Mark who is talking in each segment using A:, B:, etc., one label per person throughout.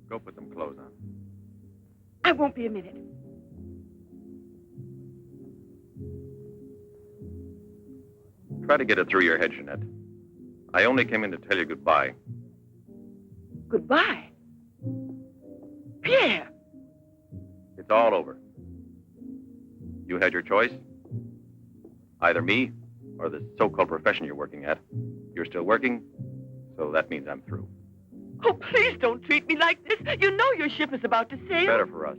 A: Go put some clothes on.
B: I won't be a minute.
A: Try to get it through your head, Jeanette. I only came in to tell you goodbye.
B: Goodbye? Pierre!
A: It's all over. You had your choice. Either me or the so-called profession you're working at. You're still working, so that means I'm through.
B: Oh, please don't treat me like this. You know your ship is about to sail.
A: Better for us.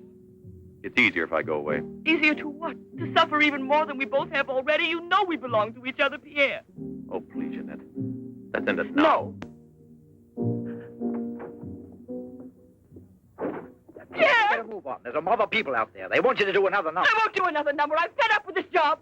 A: It's easier if I go away.
B: Easier to what? To suffer even more than we both have already? You know we belong to each other, Pierre.
A: Oh, please, Jeanette. Let's end it now.
B: No. Pierre!
C: Better move on. There's a mob of people out there. They want you to do another number.
B: I won't do another number. I'm fed up with this job.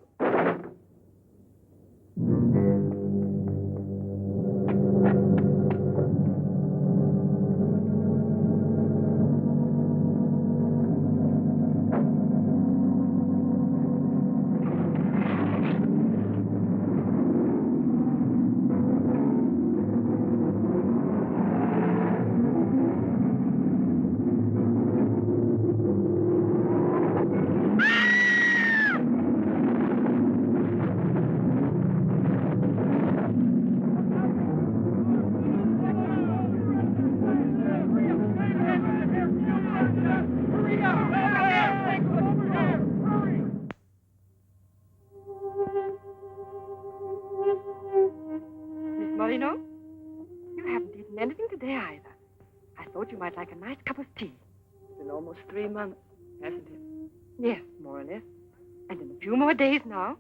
B: You might like a nice cup of tea. It's been almost 3 months, hasn't it? Yes, more or less. And in a few more days now.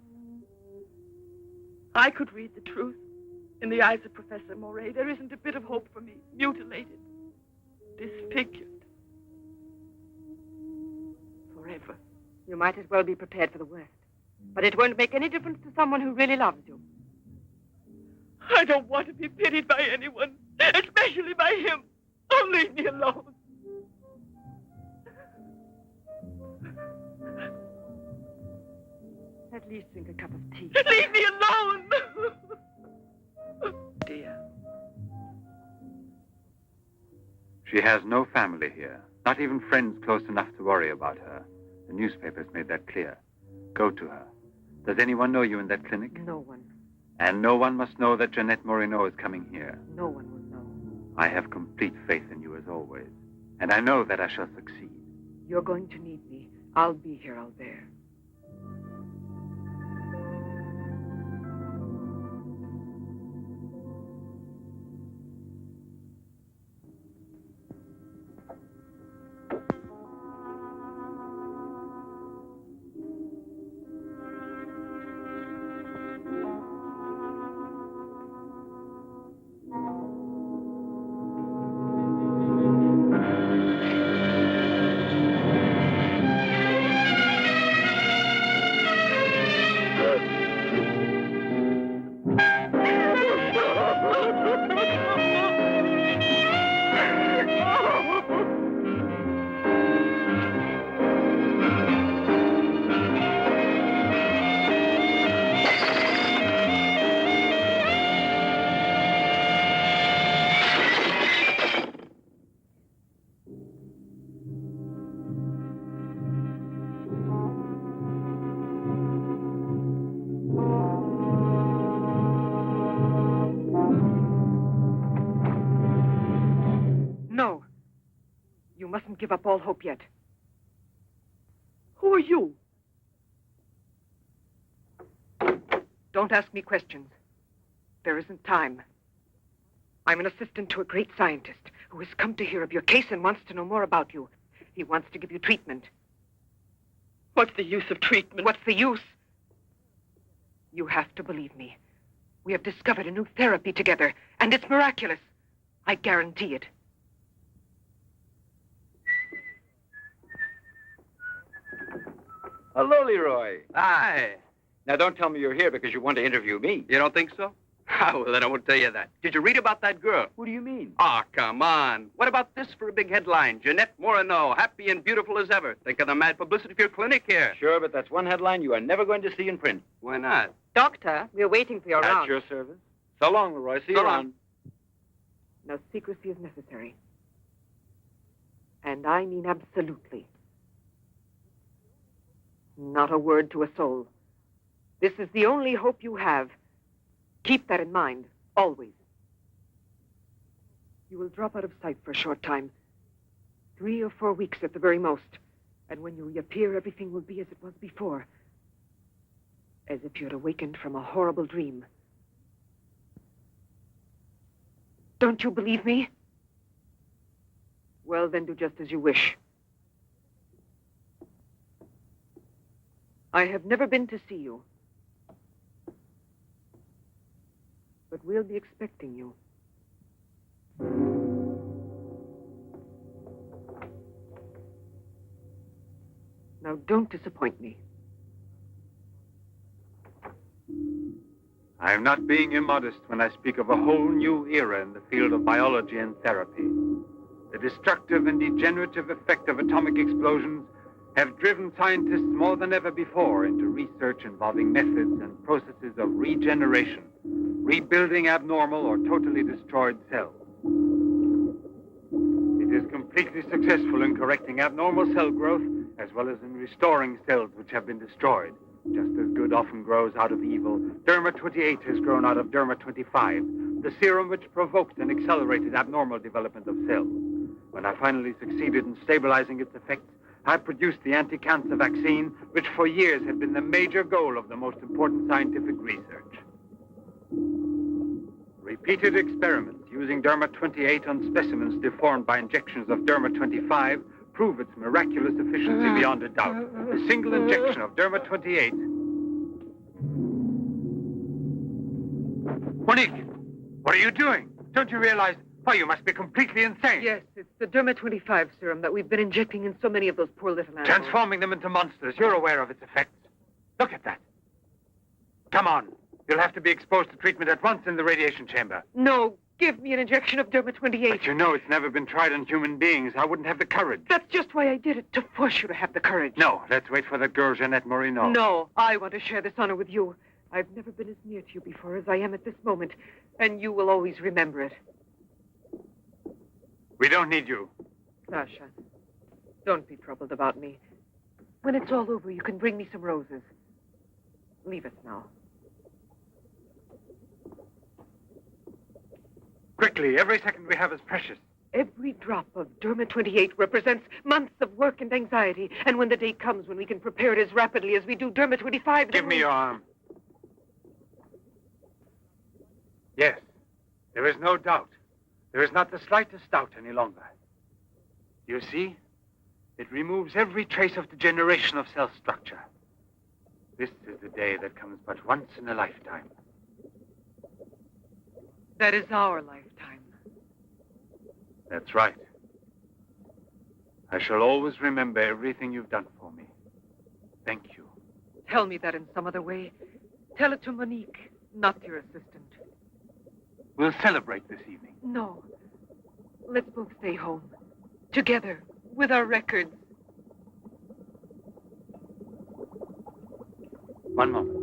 B: I could read the truth. In the eyes of Professor Moret, there isn't a bit of hope for me. Mutilated. Disfigured. Forever. You might as well be prepared for the worst. But it won't make any difference to someone who really loves you. I don't want to be pitied by anyone, especially by him. Oh, leave me alone. At least drink a cup of tea. Leave me alone! Dear.
D: She has no family here, not even friends close enough to worry about her. The newspapers made that clear. Go to her. Does anyone know you in that clinic?
B: No one.
D: And no one must know that Jeanette Moreno is coming here.
B: No one will know.
D: I have complete faith in you as always. And I know that I shall succeed.
B: You're going to need me. I'll be here, Albert. Give up all hope yet. Who are you? Don't ask me questions. There isn't time. I'm an assistant to a great scientist who has come to hear of your case and wants to know more about you. He wants to give you treatment. What's the use of treatment? What's the use? You have to believe me. We have discovered a new therapy together, and it's miraculous. I guarantee it.
E: Hello, Leroy.
F: Hi.
E: Now, don't tell me you're here because you want to interview me.
F: You don't think so? Well, then I won't tell you that. Did you read about that girl?
E: What do you mean?
F: Oh, come on. What about this for a big headline? Jeanette Moreno, happy and beautiful as ever. Think of the mad publicity for your clinic here.
E: Sure, but that's one headline you are never going to see in print.
F: Why not?
B: Doctor, we're waiting for your round.
E: At your service. So long, Leroy. See you around.
B: No secrecy is necessary. And I mean absolutely. Not a word to a soul. This is the only hope you have. Keep that in mind, always. You will drop out of sight for a short time. 3 or 4 weeks at the very most. And when you reappear, everything will be as it was before. As if you had awakened from a horrible dream. Don't you believe me? Well, then do just as you wish. I have never been to see you. But we'll be expecting you. Now, don't disappoint me.
D: I am not being immodest when I speak of a whole new era in the field of biology and therapy. The destructive and degenerative effect of atomic explosions have driven scientists more than ever before into research involving methods and processes of regeneration, rebuilding abnormal or totally destroyed cells. It is completely successful in correcting abnormal cell growth as well as in restoring cells which have been destroyed. Just as good often grows out of evil, Derma 28 has grown out of Derma 25, the serum which provoked and accelerated abnormal development of cells. When I finally succeeded in stabilizing its effects, I produced the anti-cancer vaccine, which for years had been the major goal of the most important scientific research. Repeated experiments using Derma 28 on specimens deformed by injections of Derma 25 prove its miraculous efficiency beyond a doubt. A single injection of Derma 28... Monique, what are you doing? Don't you realize... Why, you must be completely insane.
B: Yes, it's the Derma 25 serum that we've been injecting in so many of those poor little animals.
D: Transforming them into monsters. You're aware of its effects. Look at that. Come on. You'll have to be exposed to treatment at once in the radiation chamber.
B: No, give me an injection of Derma 28.
D: But you know it's never been tried on human beings. I wouldn't have the courage.
B: That's just why I did it, to force you to have the courage.
D: No, let's wait for that girl, Jeanette Morino.
B: No, I want to share this honor with you. I've never been as near to you before as I am at this moment, and you will always remember it.
D: We don't need you.
B: Sasha, don't be troubled about me. When it's all over, you can bring me some roses. Leave us now.
D: Quickly, every second we have is precious.
B: Every drop of Derma 28 represents months of work and anxiety, and when the day comes when we can prepare it as rapidly as we do Derma 25...
D: Give me your arm. Yes, there is no doubt. There is not the slightest doubt any longer. You see, it removes every trace of degeneration of cell structure. This is the day that comes but once in a lifetime.
B: That is our lifetime.
D: That's right. I shall always remember everything you've done for me. Thank you.
B: Tell me that in some other way. Tell it to Monique, not your assistant.
D: We'll celebrate this evening.
B: No. Let's both stay home. Together, with our records.
D: One moment.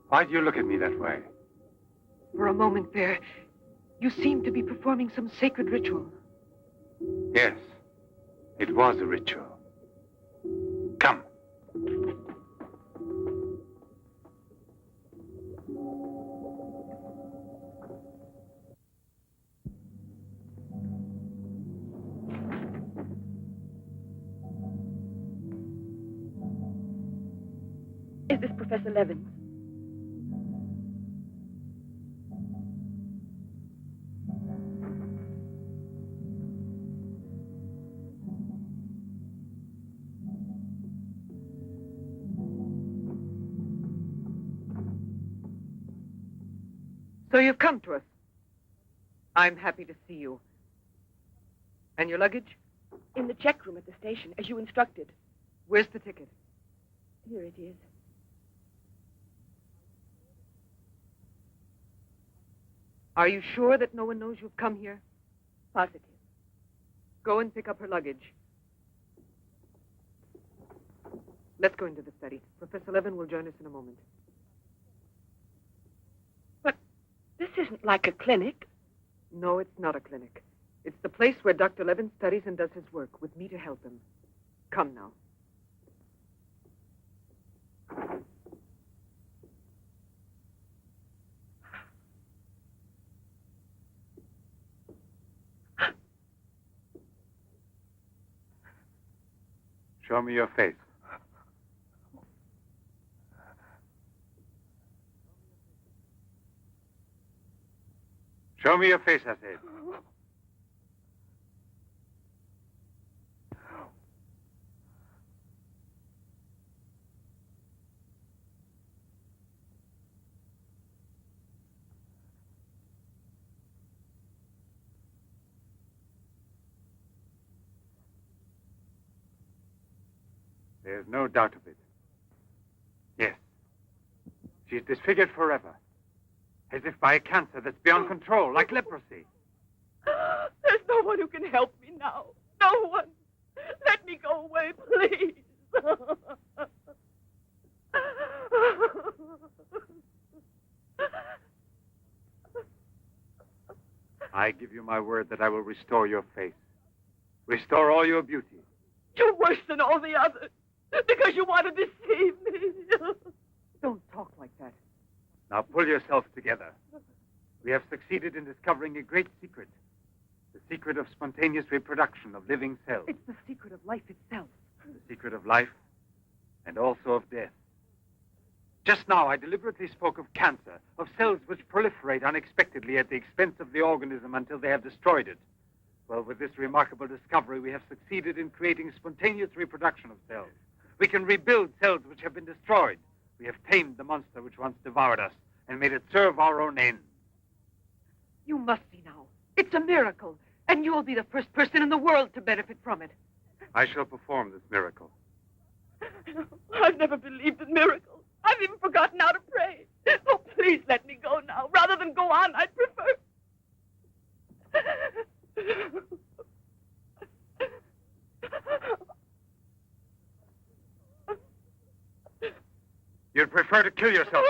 D: Why do you look at me that way?
B: For a moment there, you seemed to be performing some sacred ritual.
D: Yes, it was a ritual. Come.
G: Is this Professor Levins?
B: So you've come to us. I'm happy to see you. And your luggage?
G: In the check room at the station, as you instructed.
B: Where's the ticket?
G: Here it is.
B: Are you sure that no one knows you've come here?
G: Positive.
B: Go and pick up her luggage. Let's go into the study. Professor Levin will join us in a moment.
G: But this isn't like a clinic.
B: No, it's not a clinic. It's the place where Dr. Levin studies and does his work, with me to help him. Come now.
D: Show me your face. Show me your face, I said. There's no doubt of it. Yes. She's disfigured forever. As if by a cancer that's beyond control, like leprosy.
G: There's no one who can help me now. No one. Let me go away, please.
D: I give you my word that I will restore your face. Restore all your beauty.
G: You're worse than all the others. Because you want to deceive me.
B: Don't talk like that.
D: Now pull yourself together. We have succeeded in discovering a great secret. The secret of spontaneous reproduction of living cells.
B: It's the secret of life itself.
D: The secret of life and also of death. Just now, I deliberately spoke of cancer, of cells which proliferate unexpectedly at the expense of the organism until they have destroyed it. Well, with this remarkable discovery, we have succeeded in creating spontaneous reproduction of cells. We can rebuild cells which have been destroyed. We have tamed the monster which once devoured us and made it serve our own ends.
B: You must see now. It's a miracle. And you'll be the first person in the world to benefit from it.
D: I shall perform this miracle.
G: I've never believed in miracles. I've even forgotten how to pray. Oh, please let me go now. Rather than go on, I'd prefer...
D: You'd prefer to kill yourself.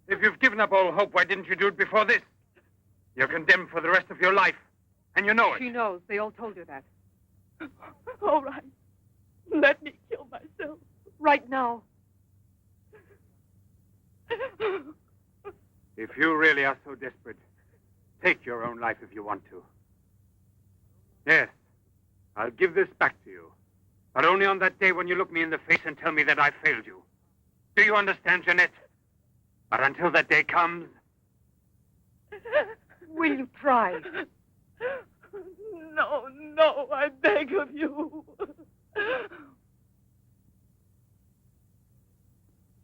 D: If you've given up all hope, why didn't you do it before this? You're condemned for the rest of your life, and you know it.
B: She knows. They all told her that.
G: All right. Let me kill myself.
B: Right now.
D: If you really are so desperate, take your own life if you want to. Yes, I'll give this back to you. But only on that day when you look me in the face and tell me that I failed you. Do you understand, Jeanette? But until that day comes...
B: Will you try?
G: No, no, I beg of you.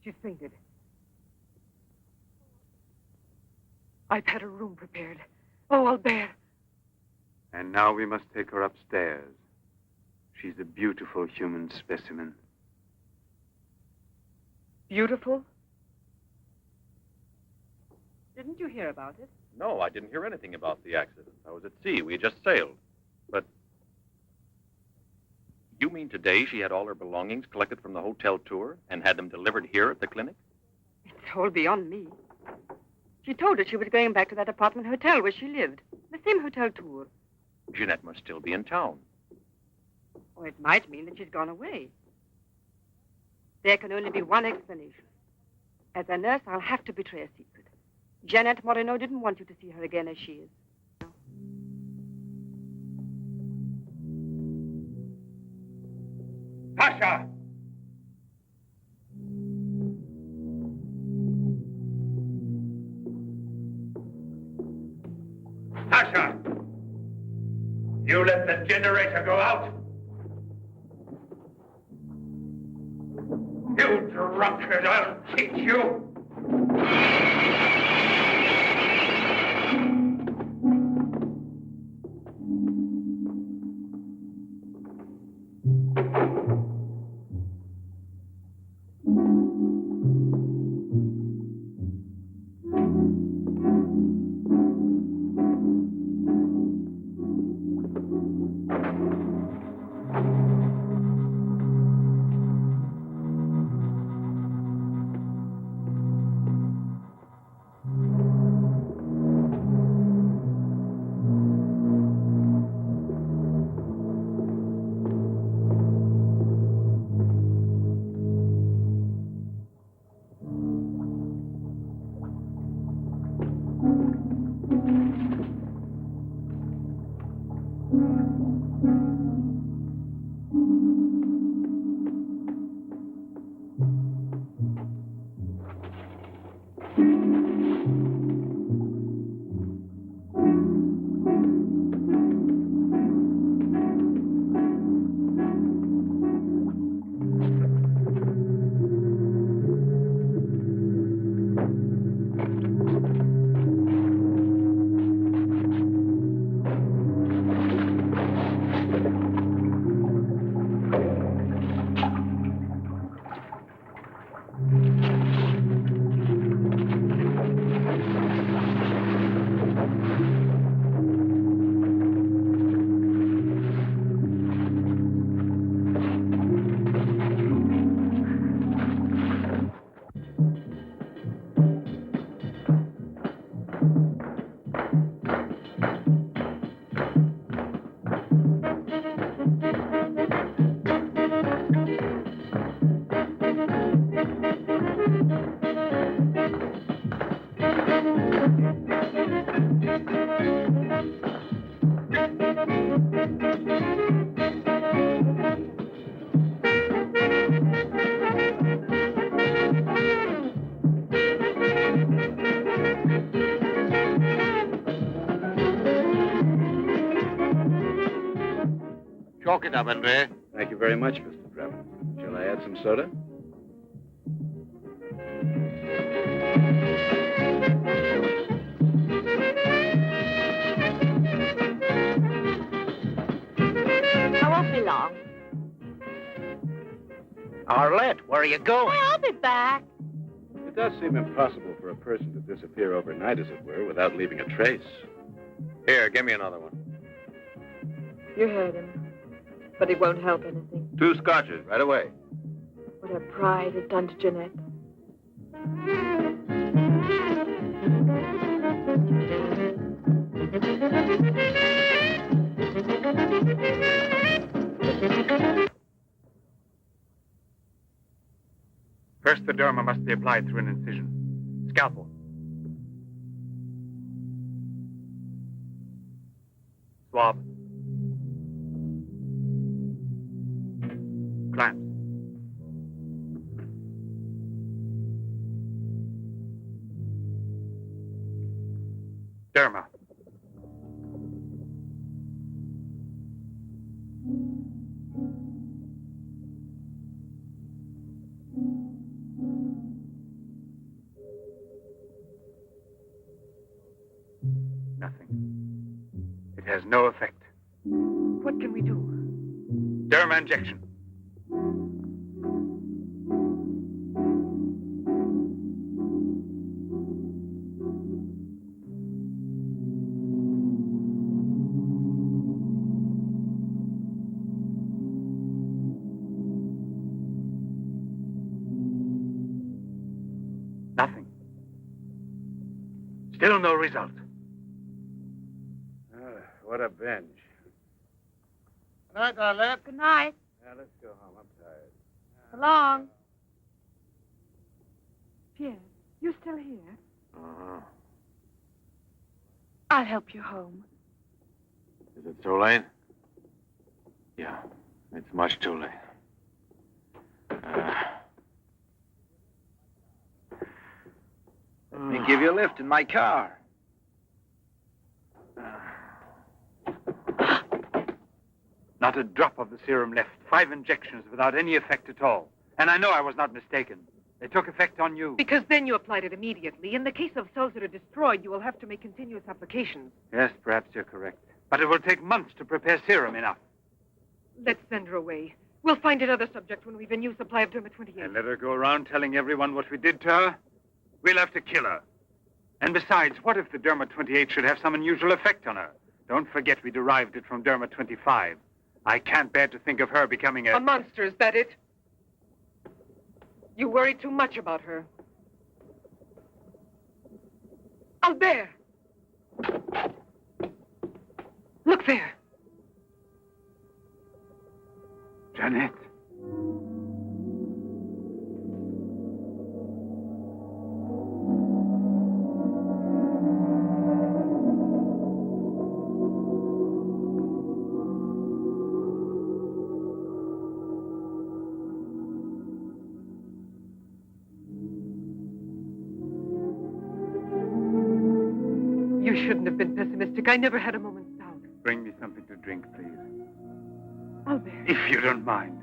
B: She's fainted. I've had a room prepared. Oh, Albert.
D: And now we must take her upstairs. She's a beautiful human specimen.
B: Beautiful? Didn't you hear about it?
A: No, I didn't hear anything about the accident. I was at sea. We had just sailed. But you mean today she had all her belongings collected from the hotel tour and had them delivered here at the clinic?
H: It's all beyond me. She told us she was going back to that apartment hotel where she lived. The same hotel tour.
A: Jeanette must still be in town.
H: Or it might mean that she's gone away. There can only be one explanation. As a nurse, I'll have to betray a secret. Janet Moreno didn't want you to see her again as she is.
D: Pasha! Pasha! You let the generator go out? You drunkard, I'll teach you! Chalk it up, Andre.
A: Thank you very much, Mr. Trevor. Shall I add some soda?
G: I won't be long.
C: Arlette, where are you going?
G: I'll be back.
A: It does seem impossible for a person to disappear overnight, as it were, without leaving a trace. Here, give me another one.
H: You heard him. But it won't help anything.
A: 2 scotches, right away.
H: What her pride has done to Jeanette.
D: First, the derma must be applied through an incision. Scalpel. Swab. Clamps. Derma. Nothing. It has no effect.
B: What can we do?
D: Derma injection. Nothing. Still no result.
A: What a binge.
D: Good night, Arlette.
G: Good night.
A: Now, let's go home. I'm tired.
G: So long.
B: Pierre, you still here?
A: Uh-huh.
G: I'll help you home.
A: Is it too late? Yeah, it's much too late.
C: Let me give you a lift in my car.
D: Not a drop of the serum left. 5 injections without any effect at all. And I know I was not mistaken. They took effect on you.
B: Because then you applied it immediately. In the case of cells that are destroyed, you will have to make continuous applications.
D: Yes, perhaps you're correct. But it will take months to prepare serum enough.
B: Let's send her away. We'll find another subject when we've a new supply of Derma 28.
D: And let her go around telling everyone what we did to her? We'll have to kill her. And besides, what if the Derma 28 should have some unusual effect on her? Don't forget we derived it from Derma 25. I can't bear to think of her becoming
B: A monster, is that it? You worry too much about her. Albert! Look there.
D: Jeanette.
B: You shouldn't have been pessimistic. I never had a moment's doubt.
D: Bring me something to drink, please.
B: Albert.
D: If you don't mind.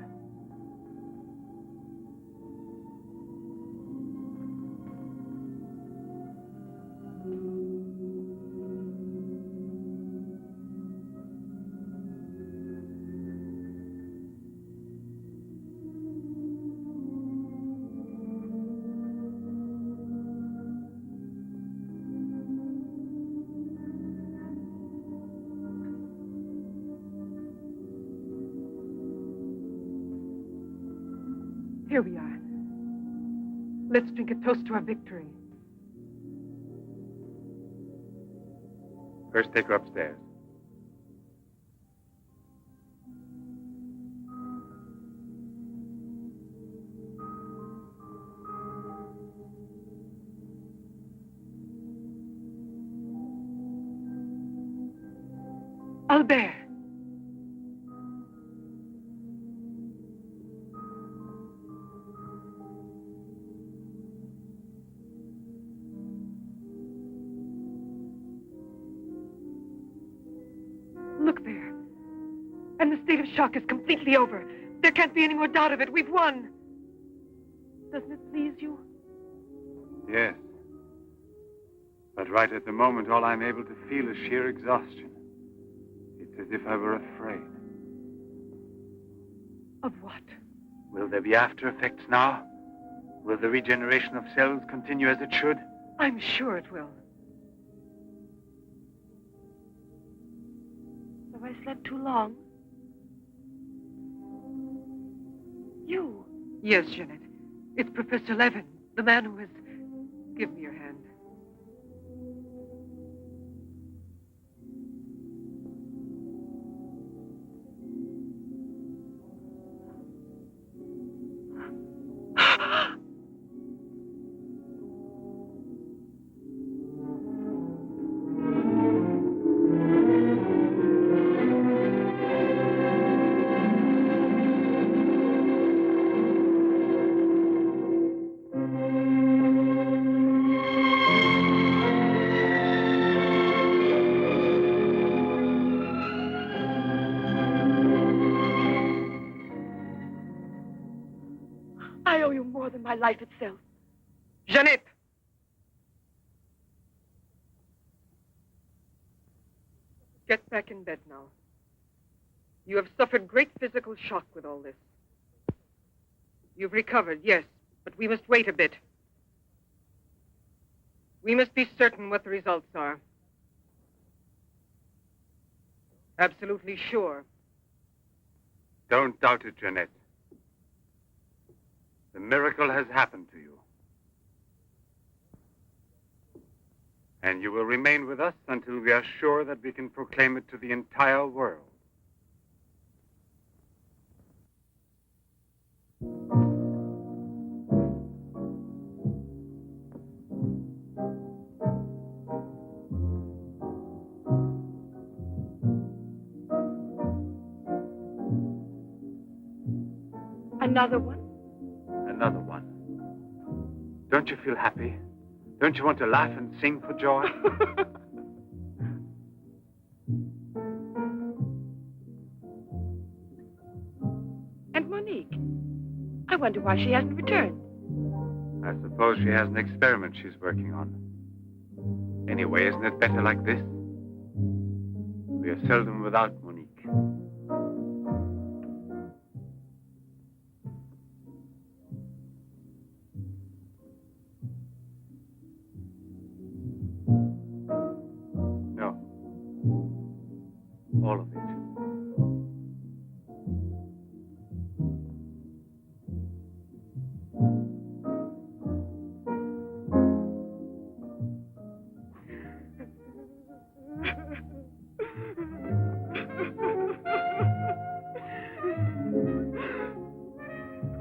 B: Here we are. Let's drink a toast to our victory.
D: First, take her upstairs.
B: Albert. Look there. And the state of shock is completely over. There can't be any more doubt of it. We've won. Doesn't it please you?
D: Yes. But right at the moment, all I'm able to feel is sheer exhaustion. It's as if I were afraid.
B: Of what?
D: Will there be after effects now? Will the regeneration of cells continue as it should?
B: I'm sure it will.
H: Have I slept too long? You?
B: Yes, Jeanette. It's Professor Levin, the man who has... Give me your hand.
G: I owe you more than my life itself.
B: Jeanette! Get back in bed now. You have suffered great physical shock with all this. You've recovered, yes, but we must wait a bit. We must be certain what the results are. Absolutely sure.
D: Don't doubt it, Jeanette. The miracle has happened to you. And you will remain with us until we are sure that we can proclaim it to the entire world.
G: Another one?
D: Another one. Don't you feel happy? Don't you want to laugh and sing for joy?
G: And Monique? I wonder why she hasn't returned.
D: I suppose she has an experiment she's working on. Anyway, isn't it better like this? We are seldom without Monique. No. All of it.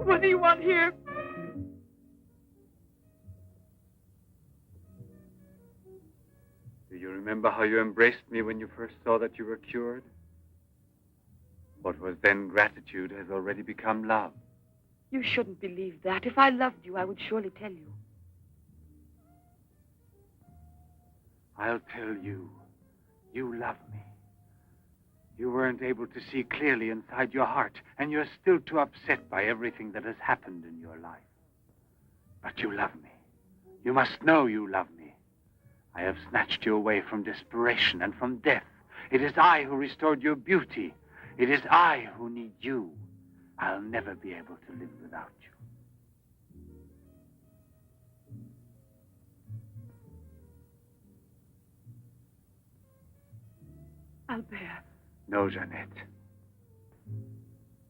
G: What do you want here?
D: Do you remember how you embraced me when you first saw that you were cured? What was then gratitude has already become love.
G: You shouldn't believe that. If I loved you, I would surely tell you.
D: I'll tell you. You love me. You weren't able to see clearly inside your heart, and you're still too upset by everything that has happened in your life. But you love me. You must know you love me. I have snatched you away from desperation and from death. It is I who restored your beauty. It is I who need you. I'll never be able to live without you.
B: Albert.
D: No, Jeanette.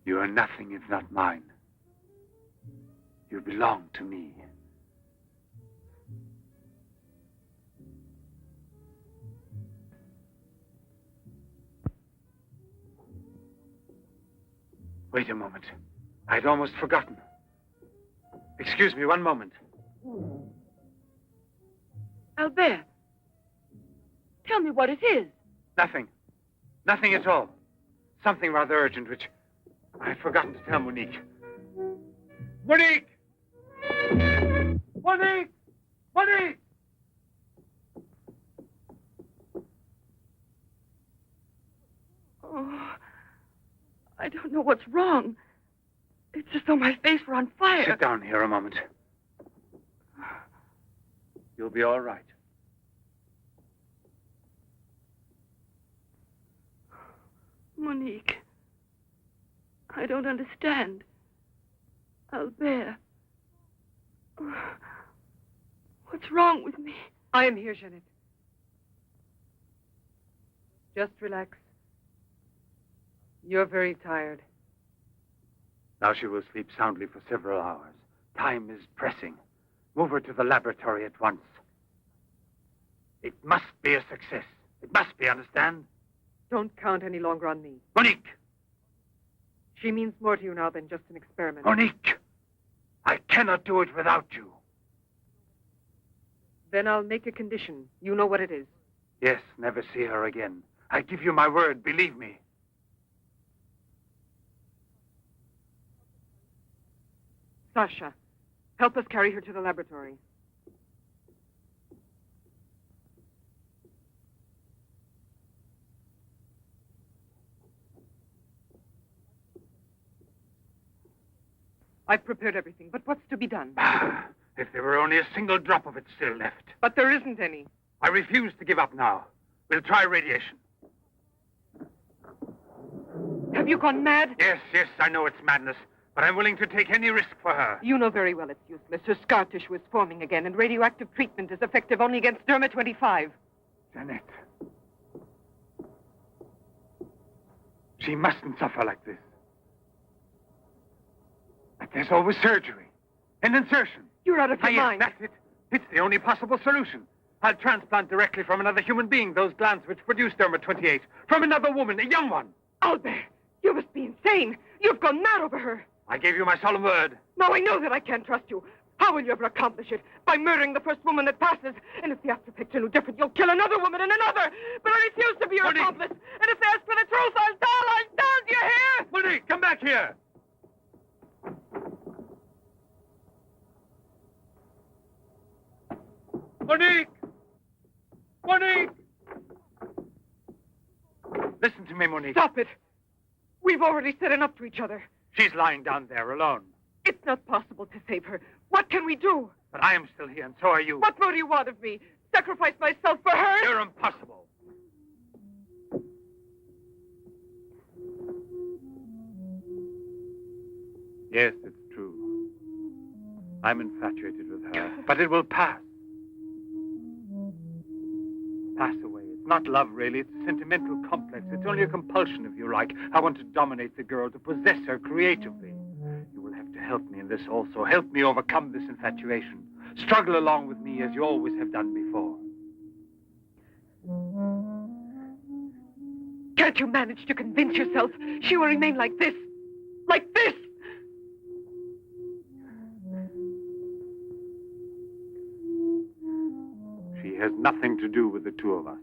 D: You are nothing if not mine. You belong to me. Wait a moment. I'd almost forgotten. Excuse me, one moment.
G: Albert, tell me what it is.
D: Nothing. Nothing at all. Something rather urgent, which I'd forgotten to tell Monique. Monique! Monique! Monique!
G: Oh, I don't know what's wrong. It's as though my face were on fire.
D: Sit down here a moment. You'll be all right.
G: Monique, I don't understand. Albert, what's wrong with me?
B: I am here, Jeanette. Just relax. You're very tired.
D: Now she will sleep soundly for several hours. Time is pressing. Move her to the laboratory at once. It must be a success. It must be, understand?
B: Don't count any longer on me.
D: Monique!
B: She means more to you now than just an experiment.
D: Monique! I cannot do it without you.
B: Then I'll make a condition. You know what it is.
D: Yes, never see her again. I give you my word, believe me.
B: Sasha, help us carry her to the laboratory. I've prepared everything, but what's to be done?
D: If there were only a single drop of it still left.
B: But there isn't any.
D: I refuse to give up now. We'll try radiation.
B: Have you gone mad?
D: Yes, I know it's madness, but I'm willing to take any risk for her.
B: You know very well it's useless. Her scar tissue is forming again, and radioactive treatment is effective only against Derma-25.
D: Jeanette. She mustn't suffer like this. But there's always surgery. An insertion.
B: You're out of your mind.
D: That's it. It's the only possible solution. I'll transplant directly from another human being those glands which produce Derma-28. From another woman, a young one.
B: Albert, you must be insane. You've gone mad over her.
D: I gave you my solemn word.
B: Now I know that I can't trust you. How will you ever accomplish it? By murdering the first woman that passes. And if the after effects are no different, you'll kill another woman and another. But I refuse to be your accomplice. And if they ask for the truth, I'll tell. Do you hear?
D: Monique, come back here. Monique! Monique! Listen to me, Monique.
B: Stop it. We've already said enough to each other.
D: She's lying down there alone.
B: It's not possible to save her. What can we do?
D: But I am still here, and so are you.
B: What more do you want of me? Sacrifice myself for her?
D: You're impossible. Yes, it's true. I'm infatuated with her, but it will pass. Pass away. It's not love, really. It's a sentimental complex. It's only a compulsion, if you like. I want to dominate the girl, to possess her creatively. You will have to help me in this also. Help me overcome this infatuation. Struggle along with me as you always have done before.
B: Can't you manage to convince yourself she will remain like this? Like this?
D: She has nothing to do with the two of us.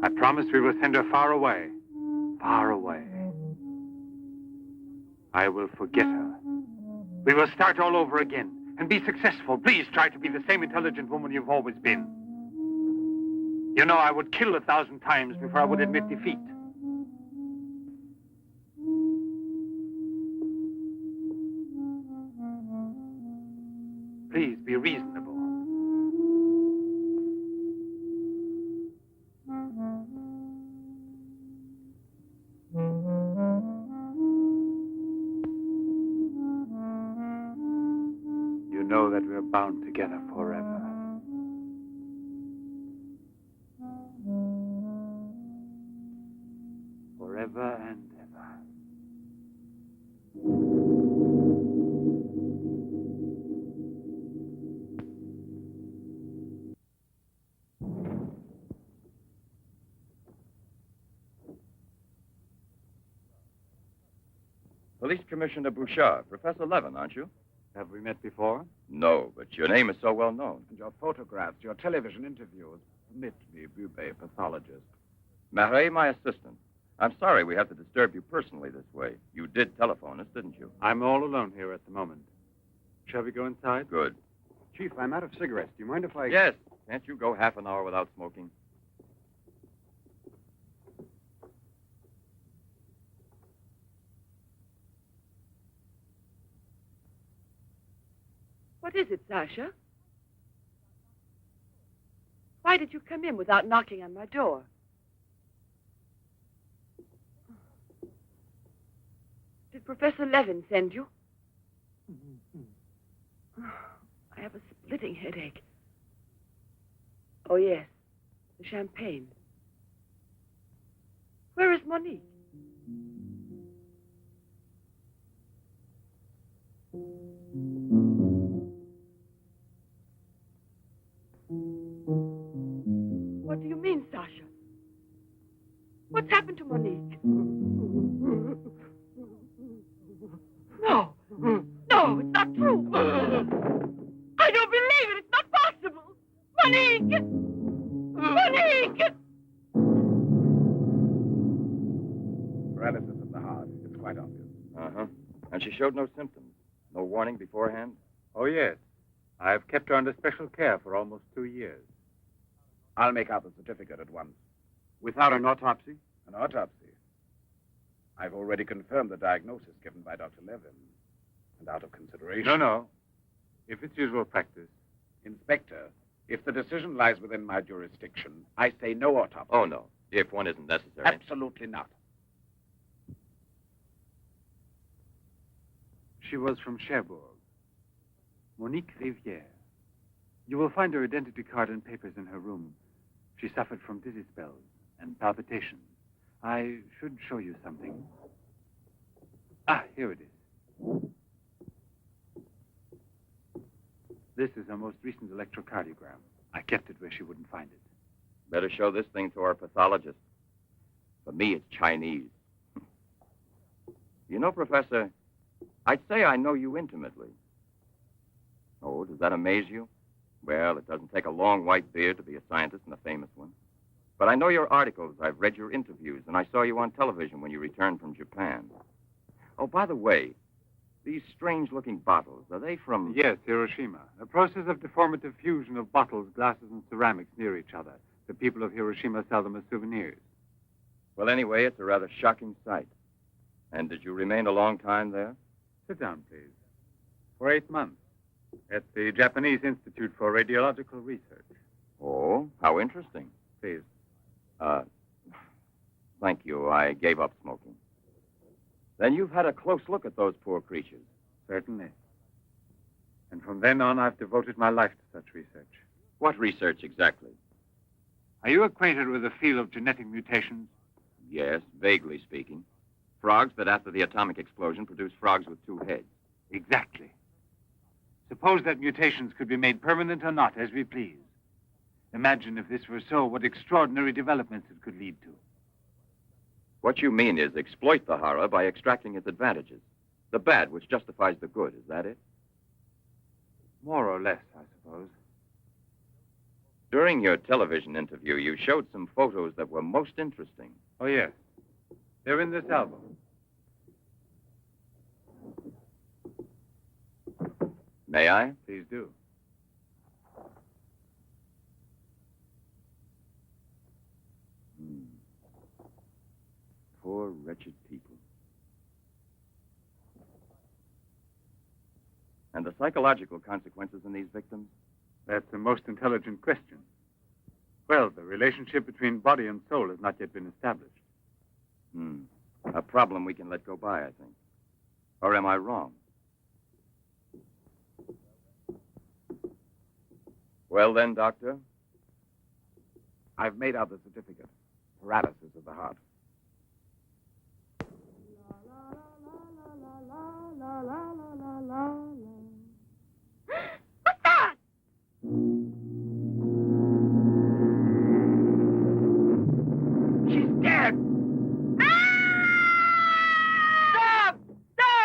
D: I promise we will send her far away. Far away. I will forget her. We will start all over again and be successful. Please try to be the same intelligent woman you've always been. You know, I would kill 1,000 times before I would admit defeat. Please be reasonable. You know that we're bound together forever. Forever and ever.
I: Police Commissioner Bouchard, Professor Levin, aren't you?
D: Have we met before?
I: No, but your name is so well known.
J: And your photographs, your television interviews. Permit me, Bube, pathologist.
I: Marais, my assistant. I'm sorry we have to disturb you personally this way. You did telephone us, didn't you?
D: I'm all alone here at the moment. Shall we go inside?
I: Good.
J: Chief, I'm out of cigarettes. Do you mind if I...
I: Yes. Can't you go half an hour without smoking?
G: What is it, Sasha? Why did you come in without knocking on my door? Did Professor Levin send you? I have a splitting headache. Oh, yes. The champagne. Where is Monique? What do you mean, Sasha? What's happened to Monique? No. No, it's not true. I don't believe it. It's not possible. Monique! Monique!
J: Paralysis of the heart. It's quite obvious.
I: Uh-huh. And she showed no symptoms. No warning beforehand?
D: Oh, yes. I've kept her under special care for almost 2 years.
J: I'll make out the certificate at once.
D: Without an autopsy?
J: An autopsy. I've already confirmed the diagnosis given by Dr. Levin. And out of consideration...
D: No. If it's usual practice.
J: Inspector, if the decision lies within my jurisdiction, I say no autopsy.
I: Oh, no. If one isn't necessary.
J: Absolutely not.
D: She was from Cherbourg. Monique Rivière. You will find her identity card and papers in her room. She suffered from dizzy spells and palpitations. I should show you something. Ah, here it is. This is her most recent electrocardiogram. I kept it where she wouldn't find it.
I: Better show this thing to our pathologist. For me, it's Chinese. You know, Professor, I'd say I know you intimately. Oh, does that amaze you? Well, it doesn't take a long white beard to be a scientist and a famous one. But I know your articles, I've read your interviews, and I saw you on television when you returned from Japan. Oh, by the way, these strange-looking bottles, are they from...
D: Yes, Hiroshima. A process of deformative fusion of bottles, glasses, and ceramics near each other. The people of Hiroshima sell them as souvenirs.
I: Well, anyway, it's a rather shocking sight. And did you remain a long time there?
D: Sit down, please. For 8 months. At the Japanese Institute for Radiological Research.
I: Oh, how interesting.
D: Please.
I: Thank you. I gave up smoking. Then you've had a close look at those poor creatures.
D: Certainly. And from then on, I've devoted my life to such research.
I: What research exactly?
D: Are you acquainted with the field of genetic mutations?
I: Yes, vaguely speaking. Frogs that after the atomic explosion produced frogs with 2 heads.
D: Exactly. Suppose that mutations could be made permanent or not, as we please. Imagine if this were so, what extraordinary developments it could lead to.
I: What you mean is exploit the horror by extracting its advantages. The bad which justifies the good, is that it?
D: More or less, I suppose.
I: During your television interview, you showed some photos that were most interesting.
D: Oh, yes. They're in this album.
I: May I?
D: Please do.
I: Poor, wretched people. And the psychological consequences in these victims?
D: That's the most intelligent question. Well, the relationship between body and soul has not yet been established.
I: A problem we can let go by, I think. Or am I wrong? Well, then, Doctor?
J: I've made out the certificate. Paralysis of the heart.
G: What's that?
B: She's dead.
G: Stop! Stop!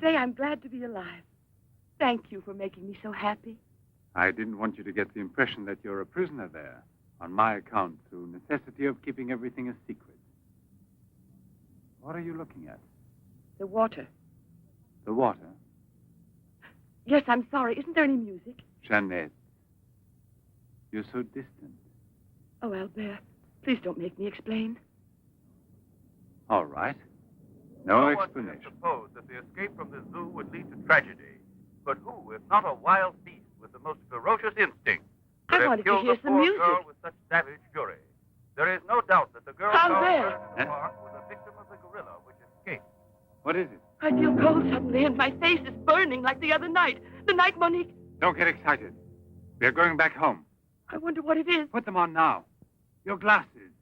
G: say I'm glad to be alive. Thank you for making me so happy.
D: I didn't want you to get the impression that you're a prisoner there, on my account, through necessity of keeping everything a secret. What are you looking at?
G: The water.
D: The water?
G: Yes, I'm sorry. Isn't there any music?
D: Jeanette, you're so distant.
G: Oh, Albert, please don't make me explain.
D: All right. No
K: one
D: explanation.
K: can suppose that the escape from the zoo would lead to tragedy. But who, if not a wild beast with the most ferocious instinct, could
G: I
K: have
G: wanted to
K: killed
G: hear
K: the
G: some
K: poor
G: music.
K: girl with such savage fury? There is no doubt that the girl
G: Albert!
K: found in the park was a victim of the gorilla which escaped.
D: What is it?
G: I feel cold suddenly, and my face is burning like the other night. The night Monique...
D: Don't get excited. We're going back home.
G: I wonder what it is.
D: Put them on now. Your glasses.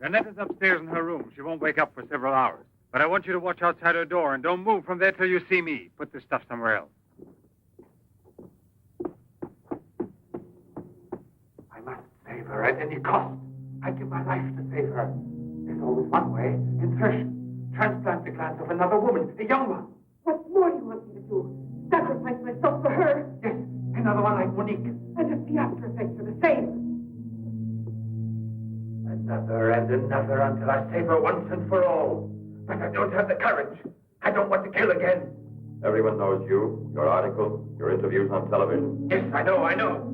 D: Jeanette is upstairs in her room. She won't wake up for several hours. But I want you to watch outside her door and don't move from there till you see me. Put this stuff somewhere else.
L: I must save her at any cost. I'd give my life to save her. There's always one way. Insertion. Transplant the glance of another woman, a young one.
B: What more do you want me to do? Sacrifice myself for her?
L: Yes, another one like Monique.
B: And if the after effects are the same?
L: Another and another until I save her once and for all. But I don't have the courage. I don't want to kill again.
I: Everyone knows you, your articles, your interviews on television.
L: Yes, I know.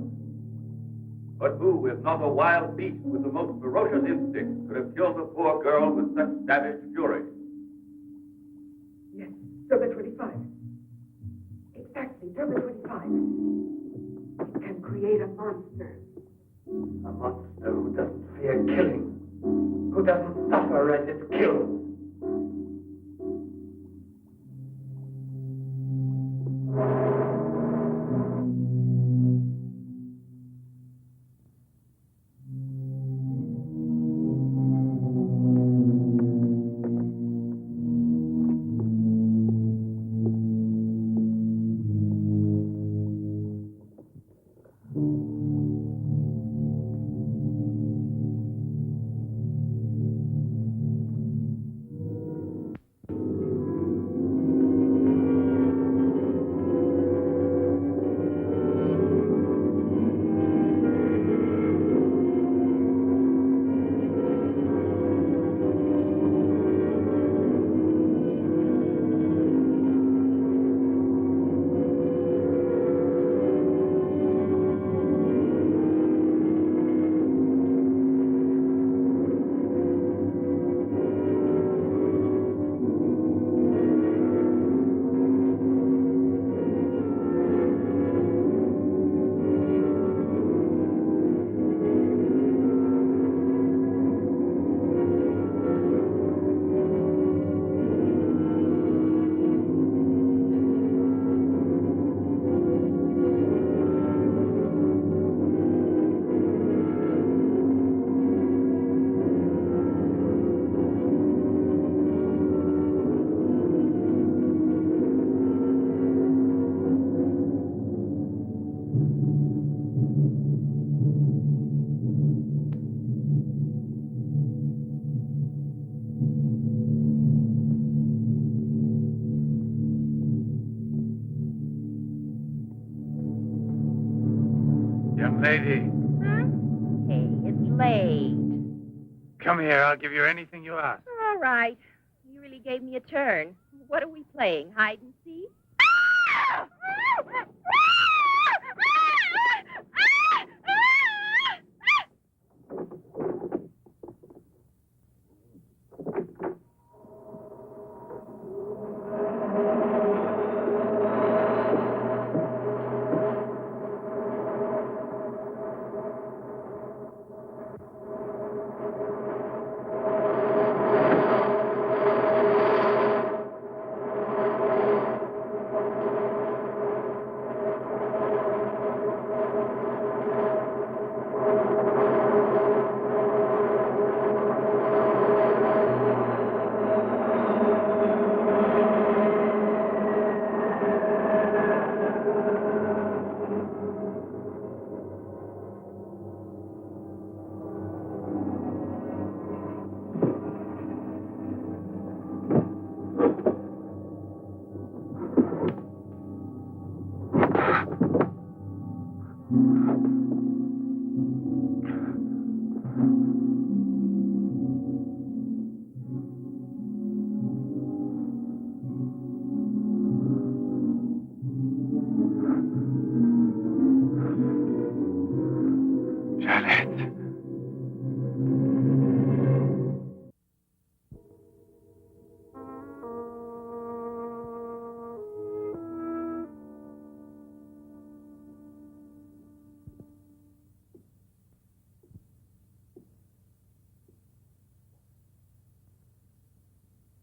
K: But who, if not a wild beast with the most ferocious instinct, could have killed the poor girl with such savage fury?
B: Yes, Derma 25. Exactly, Derma 25. It can create a monster.
L: A monster who doesn't fear killing. Who doesn't suffer as it's killed.
D: Young lady,
M: Hey, it's late.
D: come here. I'll give you anything you ask.
M: All right. You really gave me a turn. What are we playing? Hide and seek?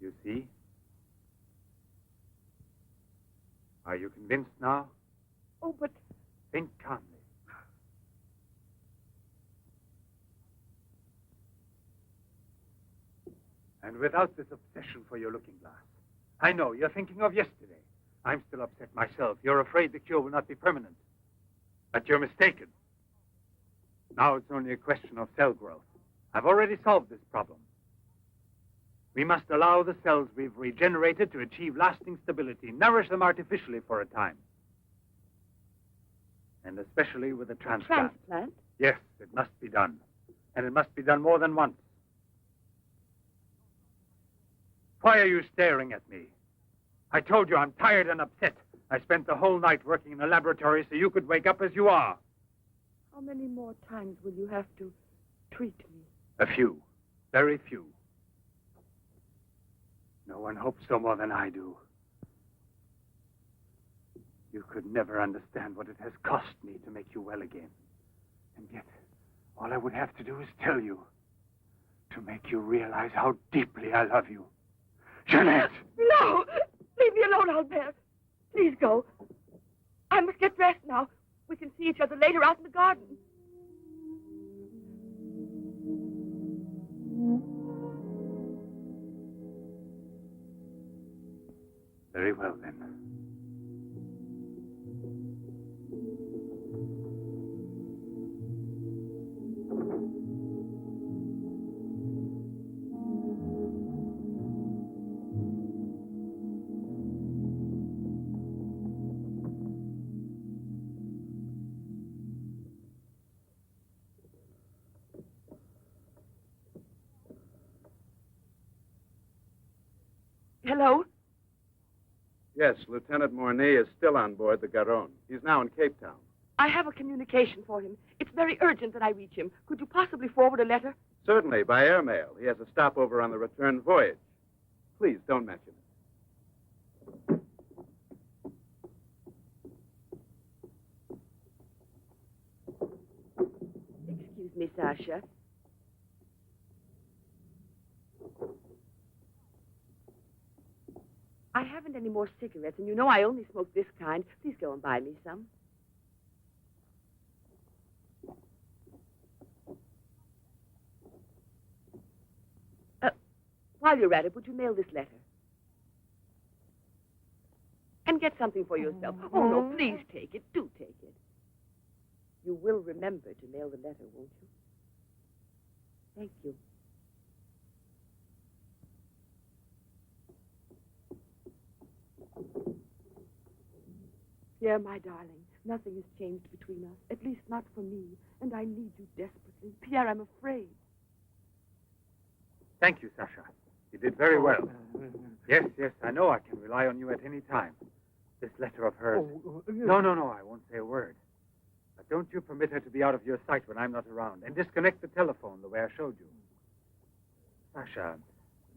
D: You see? Are you convinced now?
G: Oh, but...
D: Think calmly. And without this obsession for your looking glass. I know, you're thinking of yesterday. I'm still upset myself. You're afraid the cure will not be permanent. But you're mistaken. Now it's only a question of cell growth. I've already solved this problem. We must allow the cells we've regenerated to achieve lasting stability, nourish them artificially for a time. And especially with a transplant.
G: Transplant?
D: Yes, it must be done. And it must be done more than once. Why are you staring at me? I told you I'm tired and upset. I spent the whole night working in the laboratory so you could wake up as you are.
G: How many more times will you have to treat me?
D: A few. Very few. No one hopes so more than I do. You could never understand what it has cost me to make you well again. And yet, all I would have to do is tell you. To make you realize how deeply I love you. Jeanette!
G: No! Leave me alone, Albert. Please go. I must get dressed now. We can see each other later out in the garden.
D: Very well, then.
G: Hello?
J: Yes, Lieutenant Mornay is still on board the Garonne. He's now in Cape Town.
G: I have a communication for him. It's very urgent that I reach him. Could you possibly forward a letter?
J: Certainly, by airmail. He has a stopover on the return voyage. Please, don't mention it.
G: Excuse me, Sasha. I haven't any more cigarettes, and you know I only smoke this kind. Please go and buy me some. While you're at it, would you mail this letter? And get something for yourself. Oh, no, please take it. Do take it. You will remember to mail the letter, won't you? Thank you. Pierre, my darling, nothing has changed between us, at least not for me, and I need you desperately. Pierre, I'm afraid.
D: Thank you, Sasha. You did very well. Yes, I know I can rely on you at any time. This letter of hers... No, I won't say a word. But don't you permit her to be out of your sight when I'm not around, and disconnect the telephone the way I showed you. Sasha,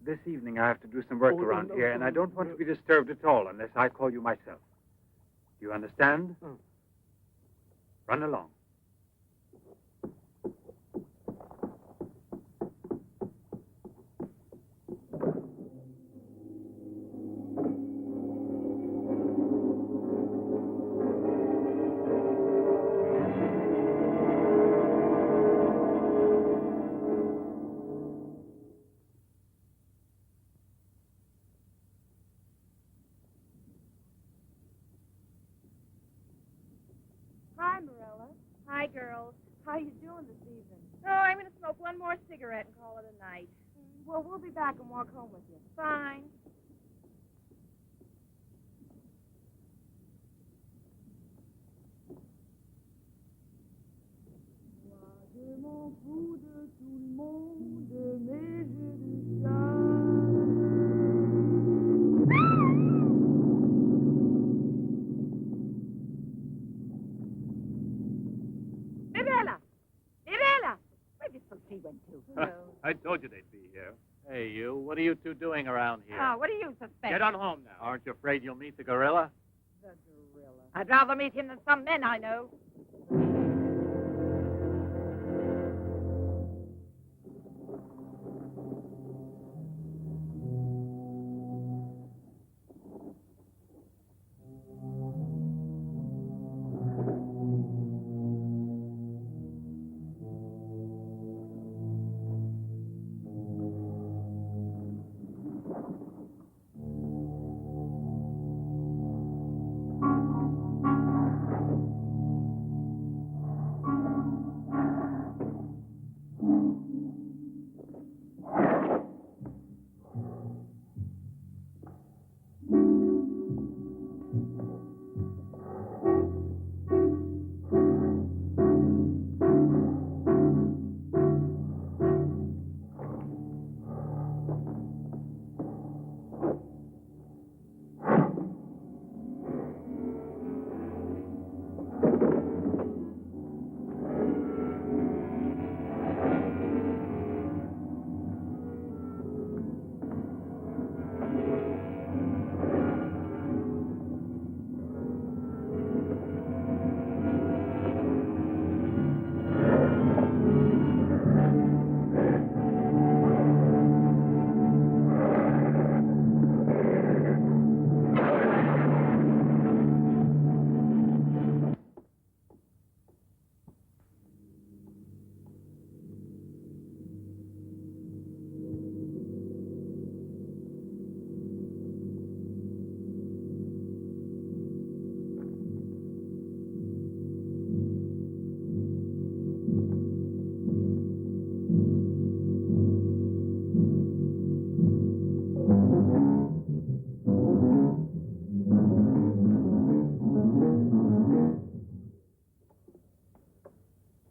D: this evening I have to do some work around here, and I don't want to be disturbed at all unless I call you myself. Do you understand? Run along.
M: Hi, Marilla. Hi, girls.
G: How you doing this evening?
M: Oh, I'm going to smoke one more cigarette and call it a night.
G: Well, we'll be back and walk home with you.
M: Fine.
N: I told you they'd be here. Hey, you. What are you two doing around here?
O: Oh, what do you suspect?
N: Get on home now. Aren't you afraid you'll meet the gorilla?
O: The gorilla. I'd rather meet him than some men I know.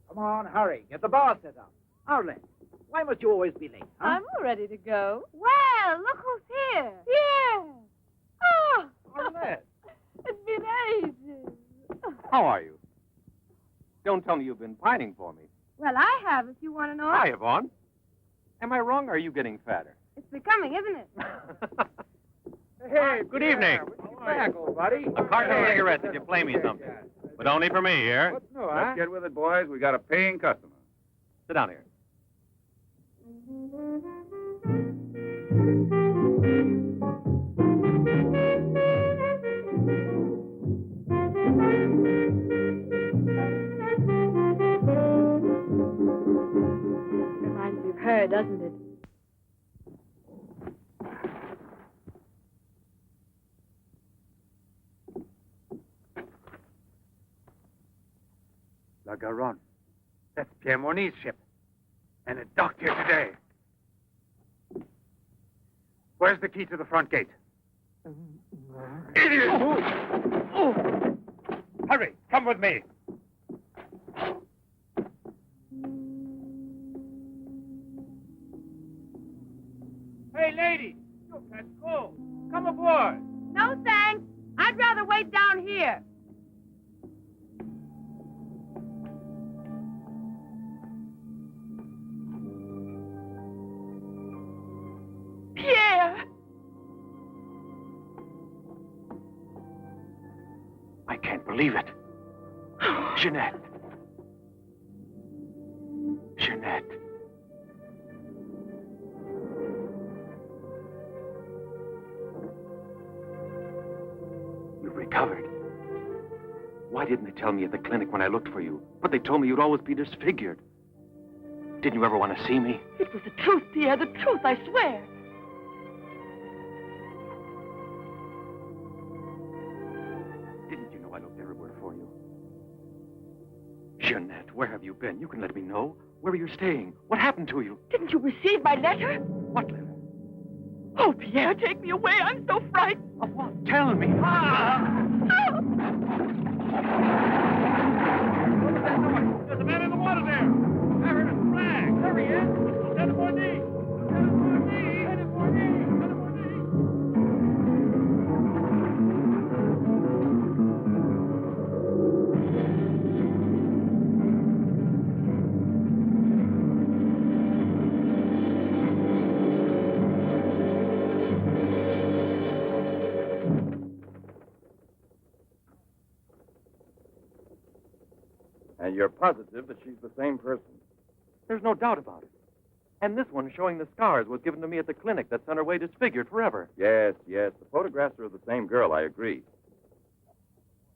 C: Come on, hurry. Get the bar set up. Arlen, why must you always be late, huh?
O: I'm all ready to go. Well, look who's here. Yeah. Oh.
C: Arlen.
O: It's been ages.
A: How are you? Don't tell me you've been pining for me.
O: Well, I have, if you want to know.
A: Hi, Yvonne. Am I wrong, or are you getting fatter?
O: It's becoming, isn't it?
A: Hey, good evening.
C: Welcome back, old buddy.
A: A carton of cigarettes if you play me something. But only for me, here.
C: What's new, huh?
J: Let's get with it, boys. We got a paying customer.
A: Sit down here.
H: Reminds me of her, doesn't it?
D: La Garonne. That's Pierre Morny's ship. And it docked here today. Where's the key to the front gate? Idiot! Oh. Hurry, come with me.
N: Hey, lady. You'll catch cold. Come aboard.
O: No, thanks. I'd rather wait down here. Pierre!
A: I can't believe it. Jeanette. Jeanette. You've recovered. Why didn't they tell me at the clinic when I looked for you? But they told me you'd always be disfigured. Didn't you ever want to see me?
O: It was the truth, Pierre, the truth, I swear.
A: Didn't you know I looked everywhere for you? Jeanette, where have you been? You can let me know. Where are you staying? What happened to you?
O: Didn't you receive my letter?
A: What letter?
O: Oh, Pierre, take me away. I'm so frightened.
A: Of what? Tell me.
N: There's a man in the water there. I heard a
I: And you're positive that she's the same person?
A: There's no doubt about it. And this one showing the scars was given to me at the clinic that sent her away disfigured forever.
I: Yes, yes. The photographs are of the same girl, I agree.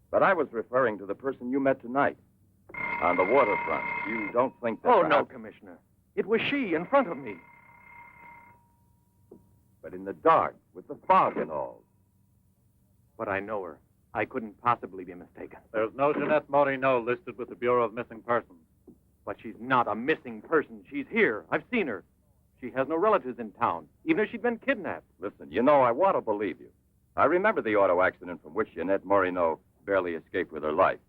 I: But I was referring to the person you met tonight on the waterfront. You don't think that...
A: Oh, no, Commissioner. It was she in front of me.
I: But in the dark, with the fog and all.
A: But I know her. I couldn't possibly be mistaken.
P: There's no Jeanette Moreno listed with the Bureau of Missing Persons.
A: But she's not a missing person. She's here. I've seen her. She has no relatives in town, even if she'd been kidnapped.
I: Listen, you know, I want to believe you. I remember the auto accident from which Jeanette Moreno barely escaped with her life.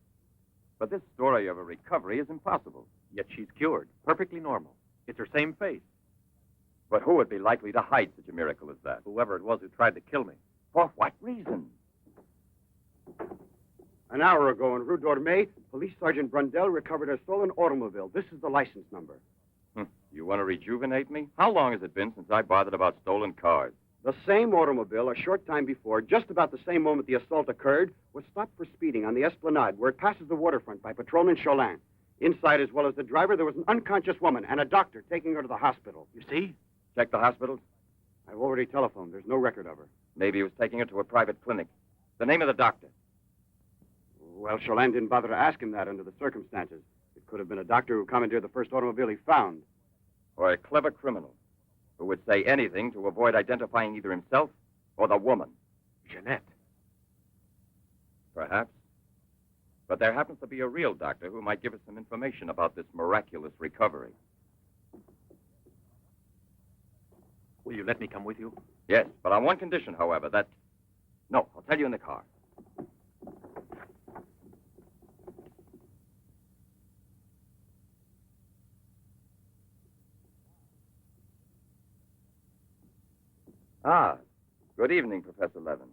I: But this story of a recovery is impossible.
A: Yet she's cured, perfectly normal. It's her same face.
I: But who would be likely to hide such a miracle as that?
A: Whoever it was who tried to kill me.
I: For what reason?
D: An hour ago in Rue d'Orme, Police Sergeant Brundell recovered a stolen automobile. This is the license number.
I: You want to rejuvenate me? How long has it been since I bothered about stolen cars?
D: The same automobile, a short time before, just about the same moment the assault occurred, was stopped for speeding on the Esplanade, where it passes the waterfront, by Patrolman Cholin. Inside, as well as the driver, there was an unconscious woman and a doctor taking her to the hospital.
A: You see?
I: Check the hospitals?
D: I've already telephoned. There's no record of her.
I: Maybe he was taking her to a private clinic. The name of the doctor?
D: Well, Cholin didn't bother to ask him that under the circumstances. It could have been a doctor who commandeered the first automobile he found.
I: Or a clever criminal who would say anything to avoid identifying either himself or the woman.
A: Jeanette.
I: Perhaps. But there happens to be a real doctor who might give us some information about this miraculous recovery.
A: Will you let me come with you?
I: Yes, but on one condition, however, that... No, I'll tell you in the car. Ah, good evening, Professor Levin.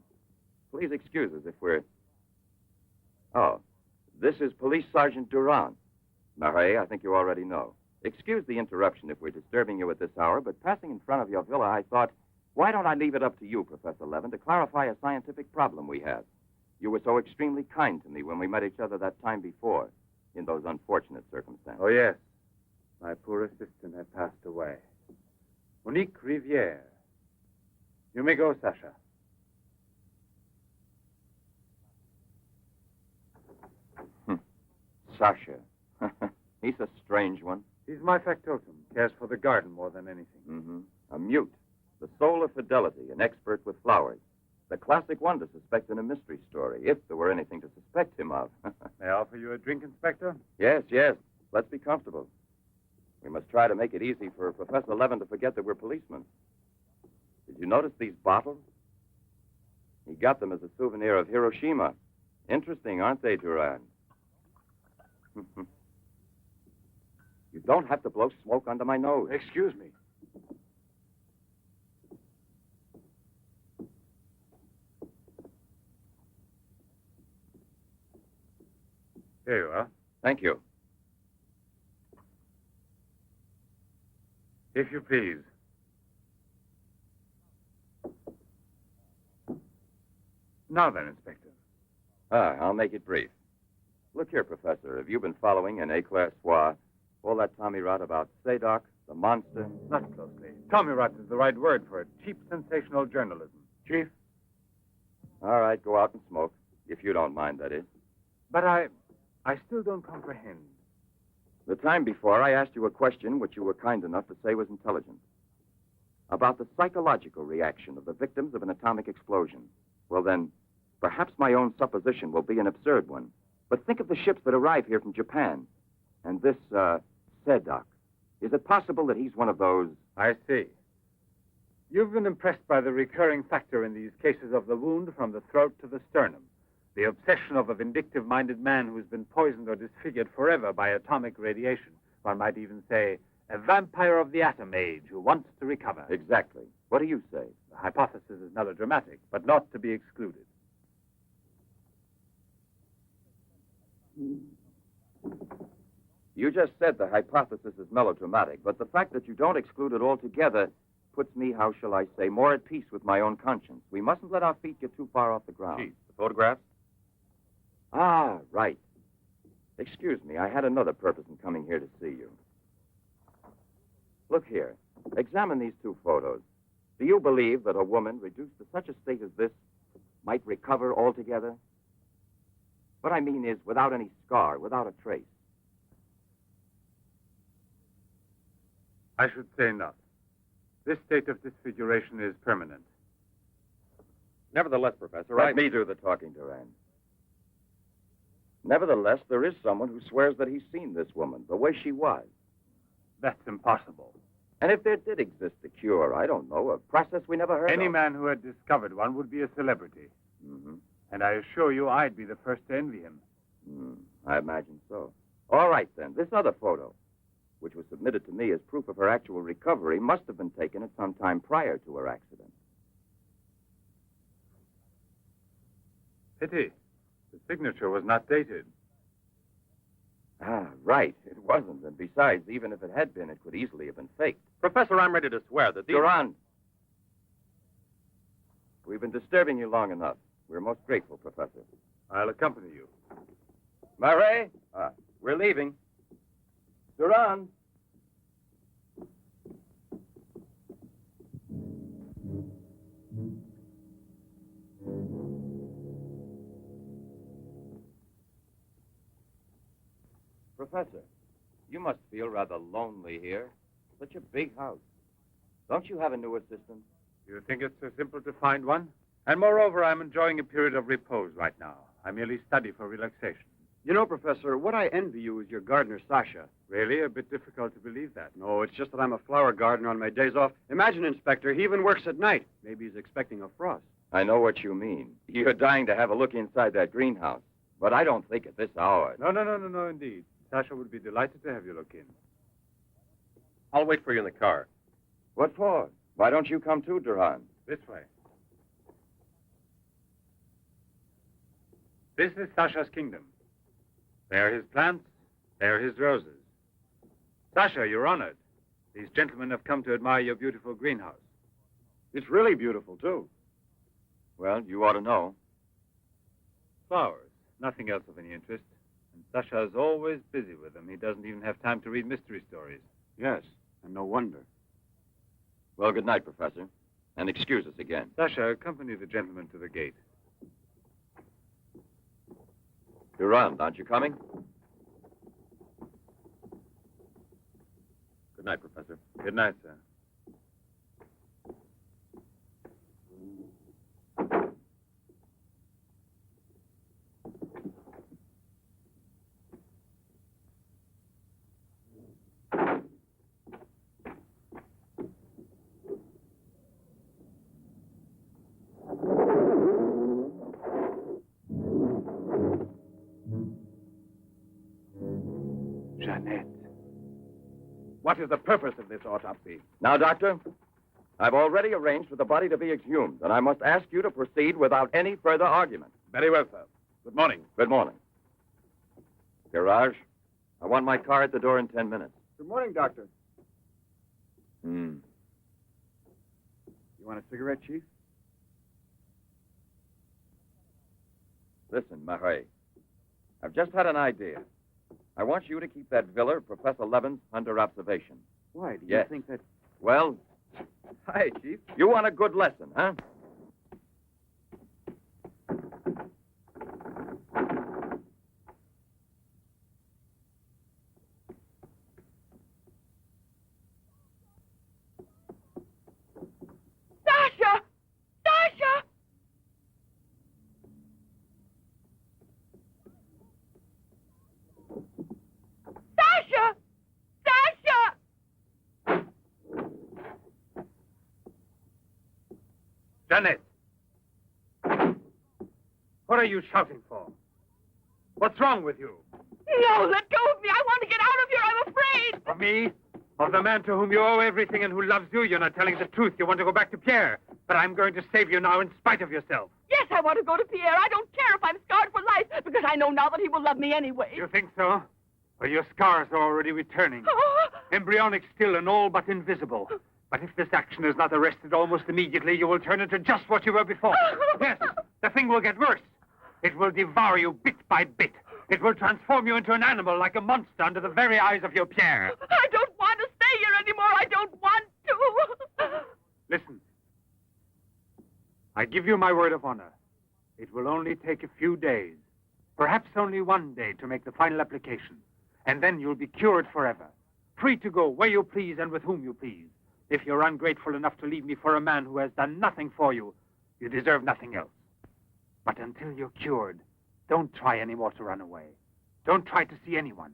I: Please excuse us if we're... Oh, this is Police Sergeant Durand. Marais, I think you already know. Excuse the interruption if we're disturbing you at this hour, but passing in front of your villa, I thought, why don't I leave it up to you, Professor Levin, to clarify a scientific problem we have? You were so extremely kind to me when we met each other that time before, in those unfortunate circumstances.
D: Oh, yes. My poor assistant had passed away. Monique Riviere. You may go, Sasha.
I: Sasha. He's a strange one.
D: He's my factotum. Cares for the garden more than anything.
I: Mm-hmm. A mute. The soul of fidelity, an expert with flowers. The classic one to suspect in a mystery story, if there were anything to suspect him of.
D: May I offer you a drink, Inspector?
I: Yes, yes. Let's be comfortable. We must try to make it easy for Professor Levin to forget that we're policemen. Did you notice these bottles? He got them as a souvenir of Hiroshima. Interesting, aren't they, Durand? You don't have to blow smoke under my nose.
D: Excuse me. Here you are.
I: Thank you.
D: If you please. Now then, Inspector.
I: I'll make it brief. Look here, Professor. Have you been following in éclaircissement all that tommy rot about Seddok, the monster?
D: Not closely. Tommy rot is the right word for it. Cheap, sensational journalism. Chief?
I: All right, go out and smoke. If you don't mind, that is.
D: But I still don't comprehend.
I: The time before, I asked you a question which you were kind enough to say was intelligent. About the psychological reaction of the victims of an atomic explosion. Well, then, perhaps my own supposition will be an absurd one. But think of the ships that arrive here from Japan. And this, Seddok. Is it possible that he's one of those...
D: I see. You've been impressed by the recurring factor in these cases of the wound from the throat to the sternum. The obsession of a vindictive-minded man who's been poisoned or disfigured forever by atomic radiation. One might even say A vampire of the atom age who wants to recover.
I: Exactly. What do you say?
D: The hypothesis is melodramatic, but not to be excluded.
I: You just said the hypothesis is melodramatic, but the fact that you don't exclude it altogether puts me, how shall I say, more at peace with my own conscience. We mustn't let our feet get too far off the ground.
A: Chief, the photographs?
I: Ah, right. Excuse me, I had another purpose in coming here to see you. Look here. Examine these two photos. Do you believe that a woman reduced to such a state as this might recover altogether? What I mean is without any scar, without a trace.
D: I should say not. This state of disfiguration is permanent.
A: Nevertheless, Professor,
I: Let me do the talking, Durand. Nevertheless, there is someone who swears that he's seen this woman, the way she was.
D: That's impossible.
I: And if there did exist a cure, I don't know, a process we never heard of.
D: Any man who had discovered one would be a celebrity.
I: Mm-hmm.
D: And I assure you I'd be the first to envy him.
I: I imagine so. All right, then. This other photo, which was submitted to me as proof of her actual recovery, must have been taken at some time prior to her accident.
D: Pity. The signature was not dated.
I: Ah, right. It wasn't. And besides, even if it had been, it could easily have been faked.
A: Professor, I'm ready to swear that these...
I: Durand. We've been disturbing you long enough. We're most grateful, Professor.
D: I'll accompany you.
I: Murray, we're leaving. Durand. Professor, you must feel rather lonely here. Such a big house. Don't you have a new assistant?
D: You think it's so simple to find one? And moreover, I'm enjoying a period of repose right now. I merely study for relaxation.
F: You know, Professor, what I envy you is your gardener, Sasha.
D: Really? A bit difficult to believe that.
F: No, it's just that I'm a flower gardener on my days off. Imagine, Inspector, he even works at night. Maybe he's expecting a frost.
I: I know what you mean. You're dying to have a look inside that greenhouse. But I don't think at this hour.
D: No, indeed. Sasha would be delighted to have you look in.
A: I'll wait for you in the car.
I: What for? Why don't you come too, Durand?
D: This way. This is Sasha's kingdom. There are his plants. There are his roses. Sasha, you're honored. These gentlemen have come to admire your beautiful greenhouse.
F: It's really beautiful, too.
I: Well, you ought to know.
D: Flowers. Nothing else of any interest. And Sasha's always busy with them. He doesn't even have time to read mystery stories.
F: Yes, and no wonder.
I: Well, good night, Professor. And excuse us again.
D: Sasha, accompany the gentleman to the gate.
I: Durand, aren't you coming?
A: Good night, Professor.
D: Good night, sir.
J: Jeanette. What is the purpose of this autopsy?
I: Now, Doctor, I've already arranged for the body to be exhumed, and I must ask you to proceed without any further argument.
J: Very well, sir. Good morning.
I: Good morning. Garage, I want my car at the door in 10 minutes.
F: Good morning, Doctor.
I: You
F: want a cigarette, Chief?
I: Listen, Marais, I've just had an idea. I want you to keep that villa of Professor Levin's under observation.
F: Why? Do you
I: Yes.
F: think that...
I: Well,
F: Hi, Chief.
I: you want a good lesson, huh?
O: Sasha! Sasha! Sasha! Sasha!
D: Janet! What are you shouting for? What's wrong with you?
O: No, let go of me. I want to get out of here. I'm afraid.
D: For me? Of the man to whom you owe everything and who loves you, you're not telling the truth. You want to go back to Pierre. But I'm going to save you now in spite of yourself.
G: Yes, I want to go to Pierre. I don't care if I'm scarred for life, because I know now that he will love me anyway.
D: You think so? Well, your scars are already returning. Embryonic still and all but invisible. But if this action is not arrested almost immediately, you will turn into just what you were before. Yes, the thing will get worse. It will devour you bit by bit. It will transform you into an animal, like a monster, under the very eyes of your Pierre.
G: I don't want to stay here anymore. I don't want to.
D: Listen. I give you my word of honor. It will only take a few days, perhaps only one day, to make the final application. And then you'll be cured forever, free to go where you please and with whom you please. If you're ungrateful enough to leave me for a man who has done nothing for you, you deserve nothing else. But until you're cured, don't try any more to run away. Don't try to see anyone.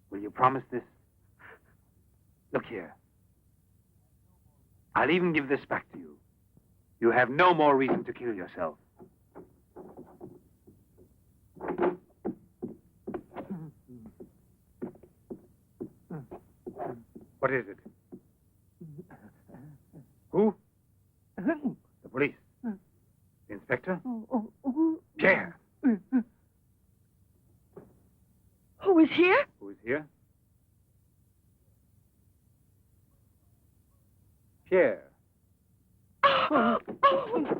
D: Will you promise this? Look here. I'll even give this back to you. You have no more reason to kill yourself. What is it? Who? The police. The inspector? Pierre.
G: Who is here?
D: Who is here? Pierre.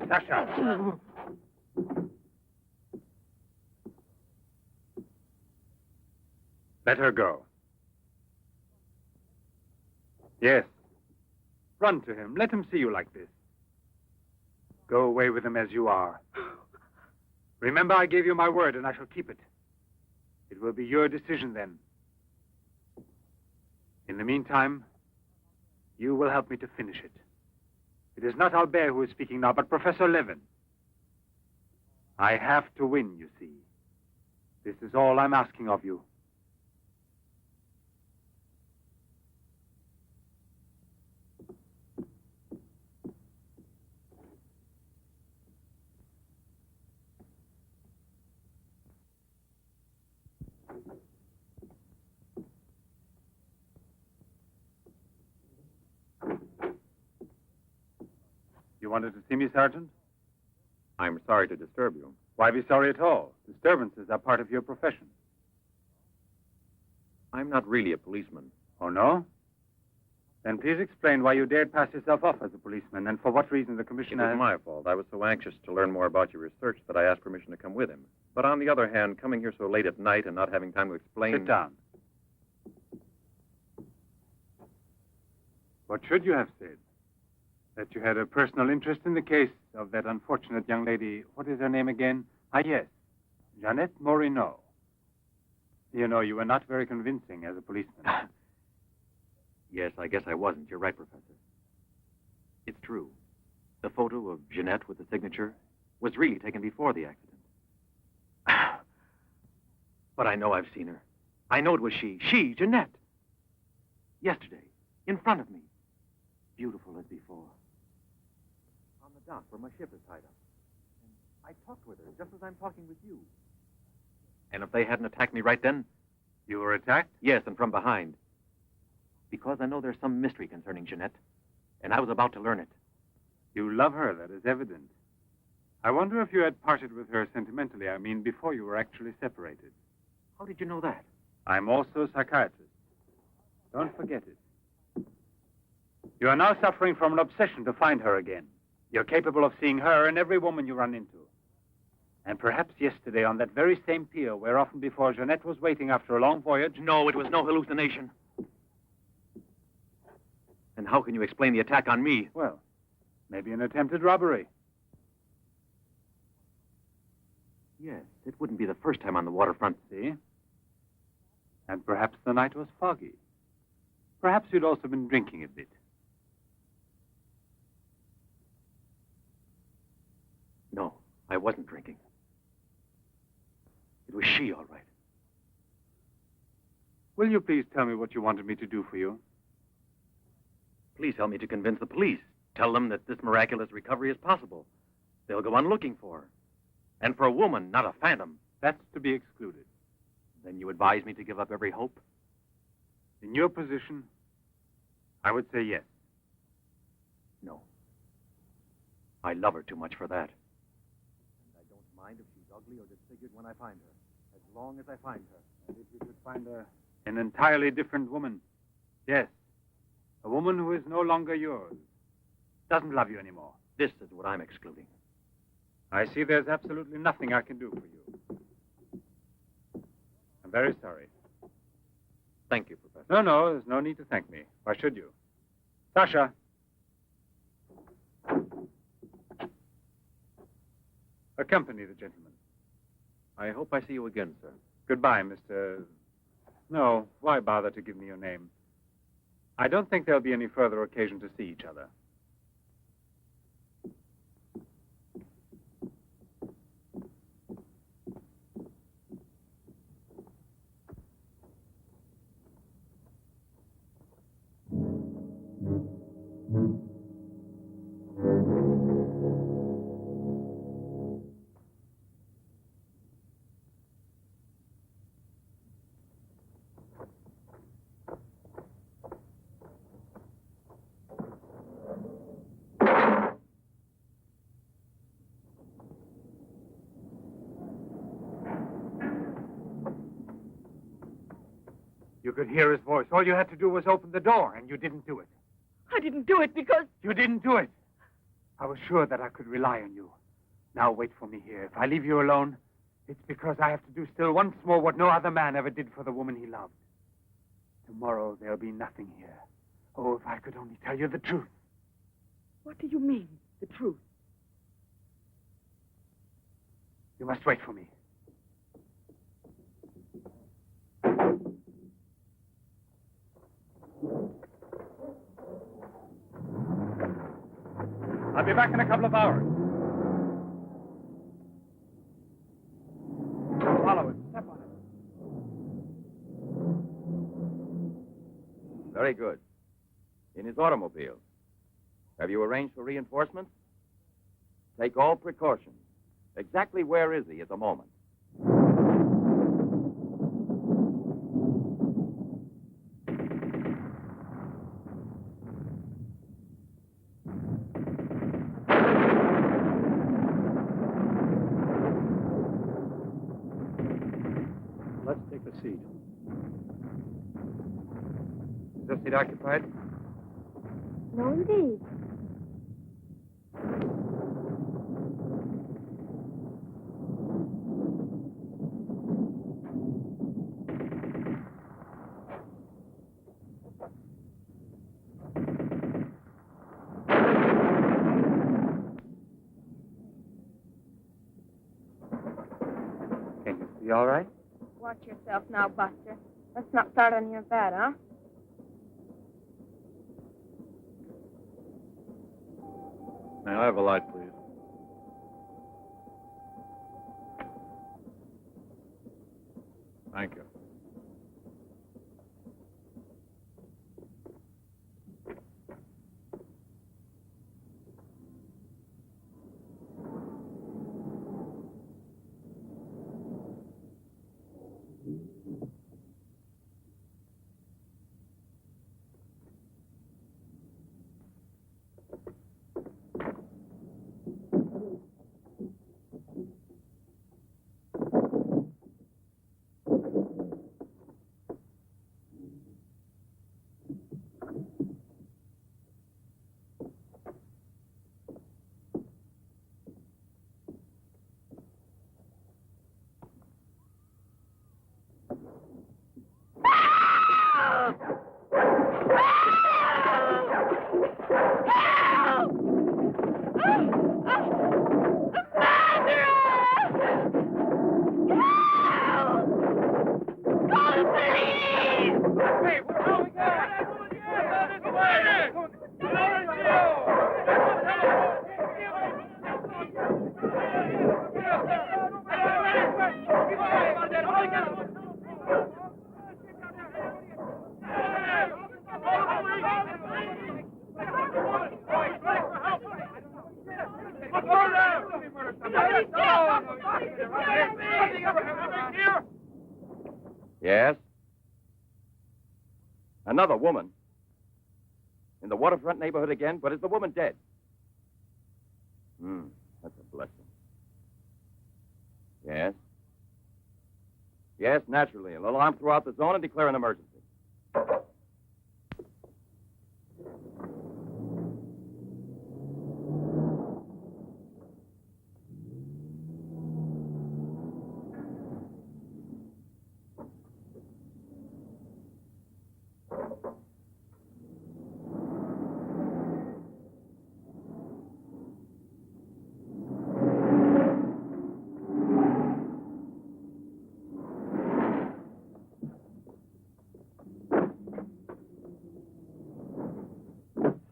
D: Sasha. Let her go. Yes. Run to him. Let him see you like this. Go away with him as you are. Remember, I gave you my word, and I shall keep it. It will be your decision then. In the meantime, you will help me to finish it. It is not Albert who is speaking now, but Professor Levin. I have to win, you see. This is all I'm asking of you. You wanted to see me, Sergeant?
I: I'm sorry to disturb you.
D: Why be sorry at all? Disturbances are part of your profession.
I: I'm not really a policeman.
D: Oh, no? Then please explain why you dared pass yourself off as a policeman, and for what reason the
I: It
D: commissioner...
I: was my fault. I was so anxious to learn more about your research that I asked permission to come with him. But on the other hand, coming here so late at night and not having time to explain...
D: Sit down. What should you have said? That you had a personal interest in the case of that unfortunate young lady. What is her name again? Ah, yes. Jeanette Moreau. You know, you were not very convincing as a policeman.
A: Yes, I guess I wasn't. You're right, Professor. It's true. The photo of Jeanette with the signature was really taken before the accident. But I know I've seen her. I know it was she. She, Jeanette. Yesterday, in front of me. Beautiful as before. On the dock where my ship is tied up. And I talked with her just as I'm talking with you. And if they hadn't attacked me right then...
D: You were attacked?
A: Yes, and from behind. Because I know there's some mystery concerning Jeanette. And I was about to learn it.
D: You love her, that is evident. I wonder if you had parted with her sentimentally. I mean, before you were actually separated.
A: How did you know that?
D: I'm also a psychiatrist. Don't forget it. You are now suffering from an obsession to find her again. You're capable of seeing her and every woman you run into. And perhaps yesterday on that very same pier where often before Jeanette was waiting after a long voyage...
A: No, it was no hallucination. And how can you explain the attack on me?
D: Well, maybe an attempted robbery.
A: Yes, it wouldn't be the first time on the waterfront.
D: See? And perhaps the night was foggy. Perhaps you'd also been drinking a bit.
A: No, I wasn't drinking. It was she, all right.
D: Will you please tell me what you wanted me to do for you?
A: Please help me to convince the police. Tell them that this miraculous recovery is possible. They'll go on looking for her. And for a woman, not a phantom.
D: That's to be excluded.
A: Then you advise me to give up every hope?
D: In your position, I would say yes.
A: No. I love her too much for that. And I don't mind if she's ugly or disfigured when I find her, as long as I find her.
D: And if you could find an entirely different woman, yes, a woman who is no longer yours, doesn't love you anymore.
A: This is what I'm excluding.
D: I see there's absolutely nothing I can do for you. I'm very sorry.
A: Thank you, Professor.
D: No, there's no need to thank me. Why should you? Sasha. Accompany the gentleman.
A: I hope I see you again, sir.
D: Goodbye, Mr. No, why bother to give me your name? I don't think there'll be any further occasion to see each other. You could hear his voice. All you had to do was open the door, and you didn't do it.
G: I didn't do it because...
D: You didn't do it. I was sure that I could rely on you. Now wait for me here. If I leave you alone, it's because I have to do still once more what no other man ever did for the woman he loved. Tomorrow there'll be nothing here. Oh, if I could only tell you the truth.
G: What do you mean, the truth?
D: You must wait for me. I'll be back in a couple of hours. Follow it. Step on it.
I: Very good. In his automobile. Have you arranged for reinforcements? Take all precautions. Exactly where is he at the moment?
P: Let's take a seat.
D: Is this seat occupied?
O: No, indeed.
D: Can you see all right?
O: Watch yourself now, Buster. Let's not start on your bed, huh?
P: May I have a light, please? Thank you.
I: Yes? Another woman? In the waterfront neighborhood again? But is the woman dead? That's a blessing. Yes? Yes, naturally. An alarm throughout the zone and declare an emergency.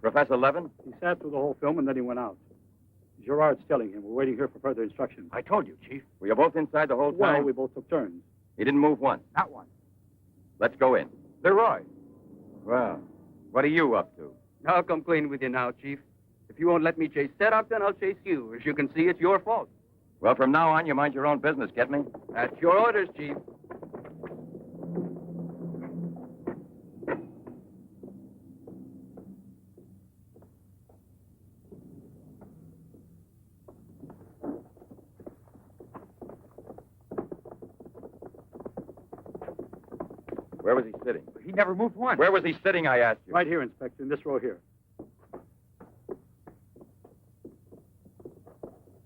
I: Professor Levin?
Q: He sat through the whole film and then he went out. Gerard's telling him. We're waiting here for further instructions.
D: I told you, Chief.
I: Were you both inside the whole time?
Q: Well, we both took turns.
I: He didn't move once.
D: Not one.
I: Let's go in.
D: Leroy.
I: Well, what are you up to?
F: I'll come clean with you now, Chief. If you won't let me chase Seddok, then I'll chase you. As you can see, it's your fault.
I: Well, from now on, you mind your own business, get me?
F: That's your orders, Chief.
I: Where was he sitting?
D: He never moved once.
I: Where was he sitting, I asked you?
Q: Right here, Inspector, in this row here.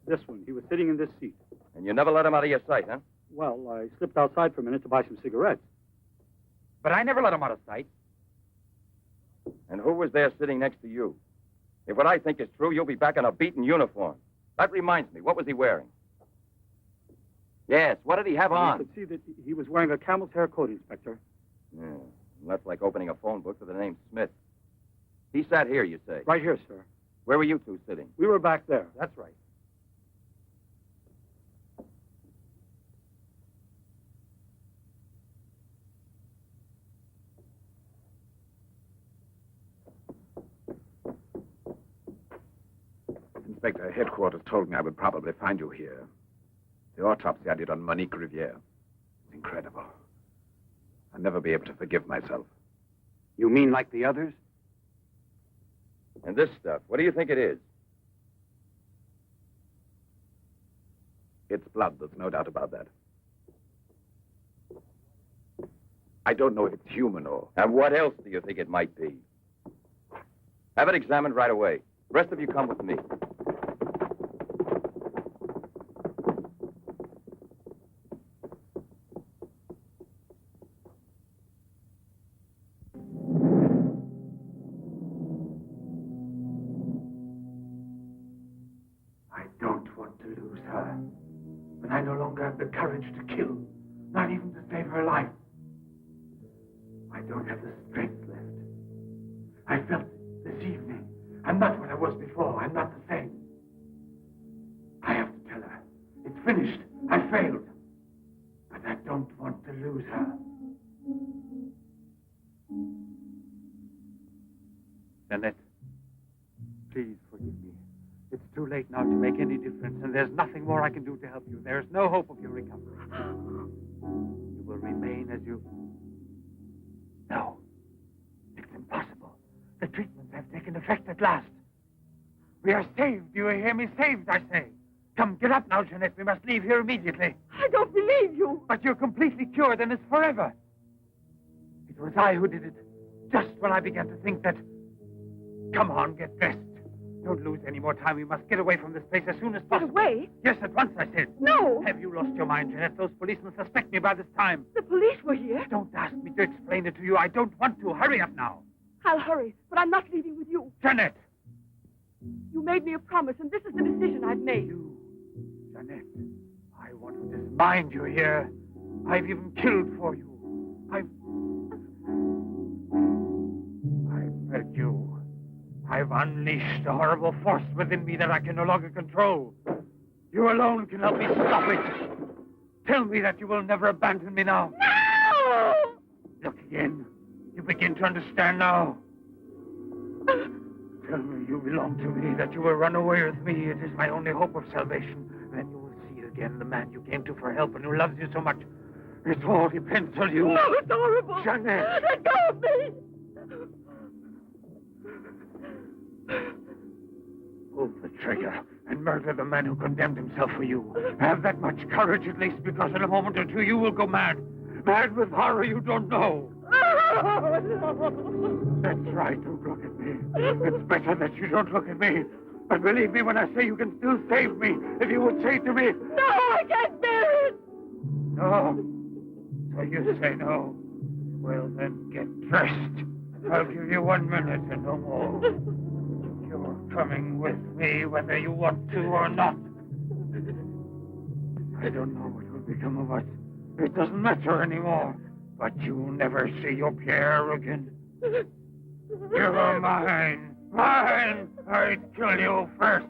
Q: This one. He was sitting in this seat.
I: And you never let him out of your sight, huh?
Q: Well, I slipped outside for a minute to buy some cigarettes.
D: But I never let him out of sight.
I: And who was there sitting next to you? If what I think is true, you'll be back in a beaten uniform. That reminds me, what was he wearing? Yes, what did he have on?
Q: You could see that he was wearing a camel's hair coat, Inspector.
I: Yeah, that's like opening a phone book with the name Smith. He sat here, you say?
Q: Right here, sir.
I: Where were you two sitting?
Q: We were back there.
D: That's right.
J: Inspector, headquarters told me I would probably find you here. The autopsy I did on Monique Riviere. It's incredible. I'll never be able to forgive myself.
D: You mean like the others?
I: And this stuff, what do you think it is?
J: It's blood, there's no doubt about that. I don't know if it's human or...
I: And what else do you think it might be? Have it examined right away. The rest of you come with me.
L: I don't want to lose her. But I no longer have the courage to kill, not even to save her life. I don't have the strength left. I felt this evening. I'm not what I was before. I'm not the same. I have to tell her. It's finished. I failed. But I don't want to lose her.
D: Jeanette, please forgive me. It's too late now to make any difference, and there's nothing more I can do to help you. There's no hope of your recovery. You will remain as you... No. It's impossible. The treatments have taken effect at last. We are saved. Do you hear me? Saved, I say. Come, get up now, Jeanette. We must leave here immediately.
G: I don't believe you.
D: But you're completely cured, and it's forever. It was I who did it. Just when I began to think that... Come on, get dressed. Don't lose any more time. We must get away from this place as soon as possible.
G: Get away?
D: Yes, at once, I said.
G: No.
D: Have you lost your mind, Jeanette? Those policemen suspect me by this time.
G: The police were here.
D: Don't ask me to explain it to you. I don't want to. Hurry up now.
G: I'll hurry, but I'm not leaving with you.
D: Jeanette!
G: You made me a promise, and this is the decision I've made.
D: You, Jeanette, I want to dismind you here. I've even killed for you. I've hurt you. I've unleashed a horrible force within me that I can no longer control. You alone can help me stop it. Tell me that you will never abandon me now.
G: No!
D: Look again. You begin to understand now. Tell me you belong to me, that you will run away with me. It is my only hope of salvation. Then you will see again the man you came to for help and who loves you so much. It all depends on you.
G: No, it's horrible.
D: Jeanette.
G: Let go of me.
L: Pull the trigger and murder the man who condemned himself for you. Have that much courage at least, because in a moment or two you will go mad. Mad with horror you don't know. That's right, don't look at me. It's better that you don't look at me. But believe me when I say you can still save me. If you would say to me...
O: No, I can't bear it!
L: No. So you say no. Well, then get dressed. I'll give you 1 minute and no more. You're coming with me whether you want to or not. I don't know what will become of us. It doesn't matter anymore. But you'll never see your Pierre again. You're mine. Mine! I'd kill you first.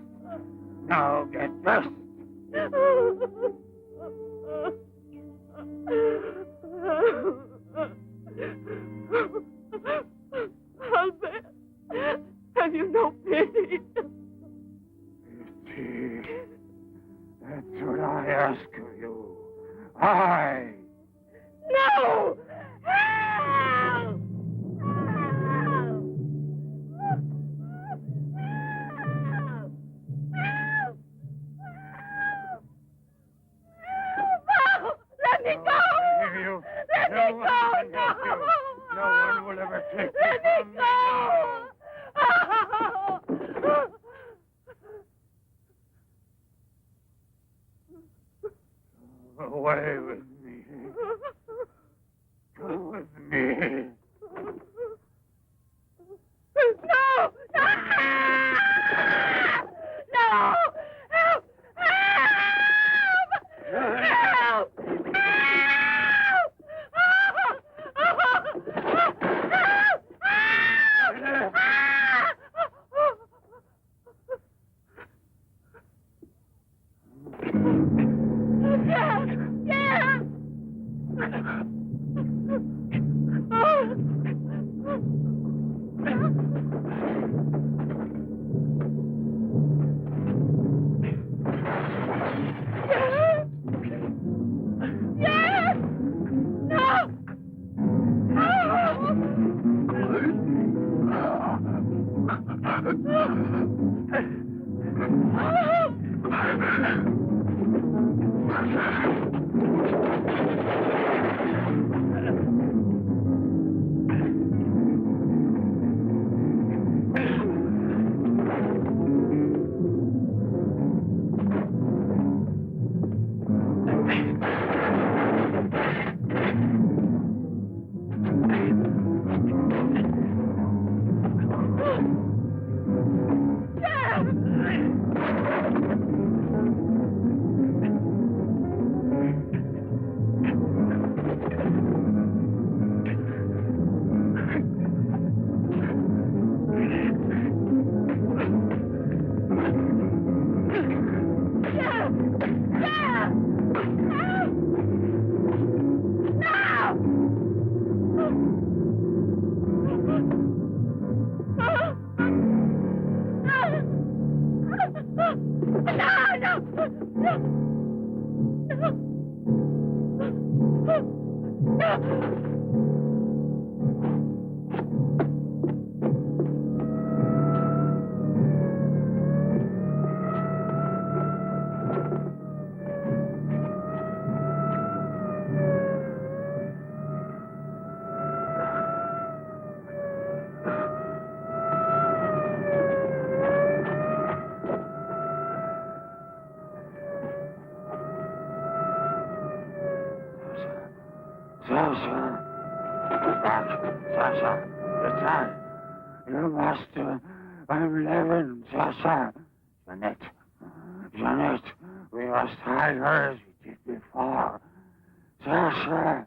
L: Now get dressed.
O: Albert, have you no pity?
L: Pity? That's what I ask of you. I.
O: No! Help! Let me go! Let me go! No!
L: No one will ever take you
O: Let me
L: from me
O: go!
L: now. Away with me. Go with me.
O: No! No! No! Help! Help! Help!
L: Sasha, it's I, your master. I'm Levin, Sasha. Jeanette, we must hide her as we did before. Sasha.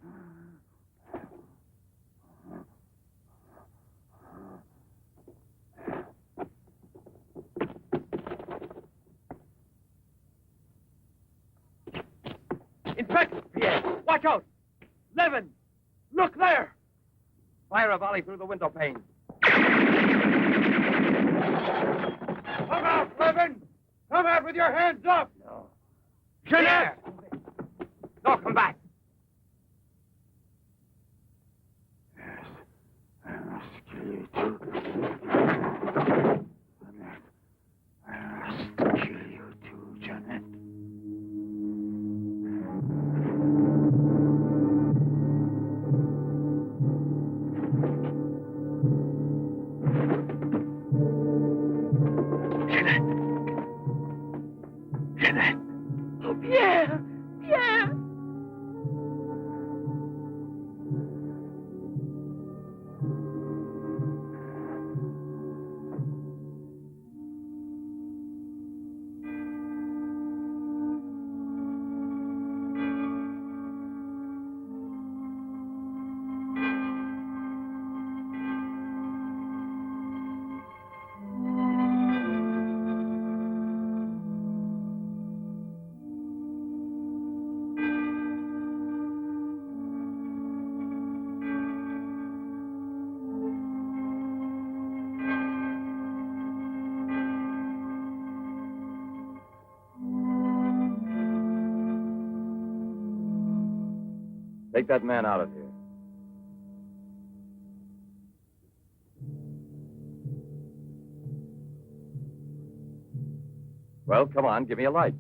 C: Inspector! Pierre, watch out! Levin! Look there!
I: Fire a volley through the window pane.
C: Come out, Levin! Come out with your hands up!
I: No.
C: Jeanette!
I: No, come back.
L: Yes, I must kill you too. Jeanette, I
I: Take that man out of here. Well, come on, give me a light.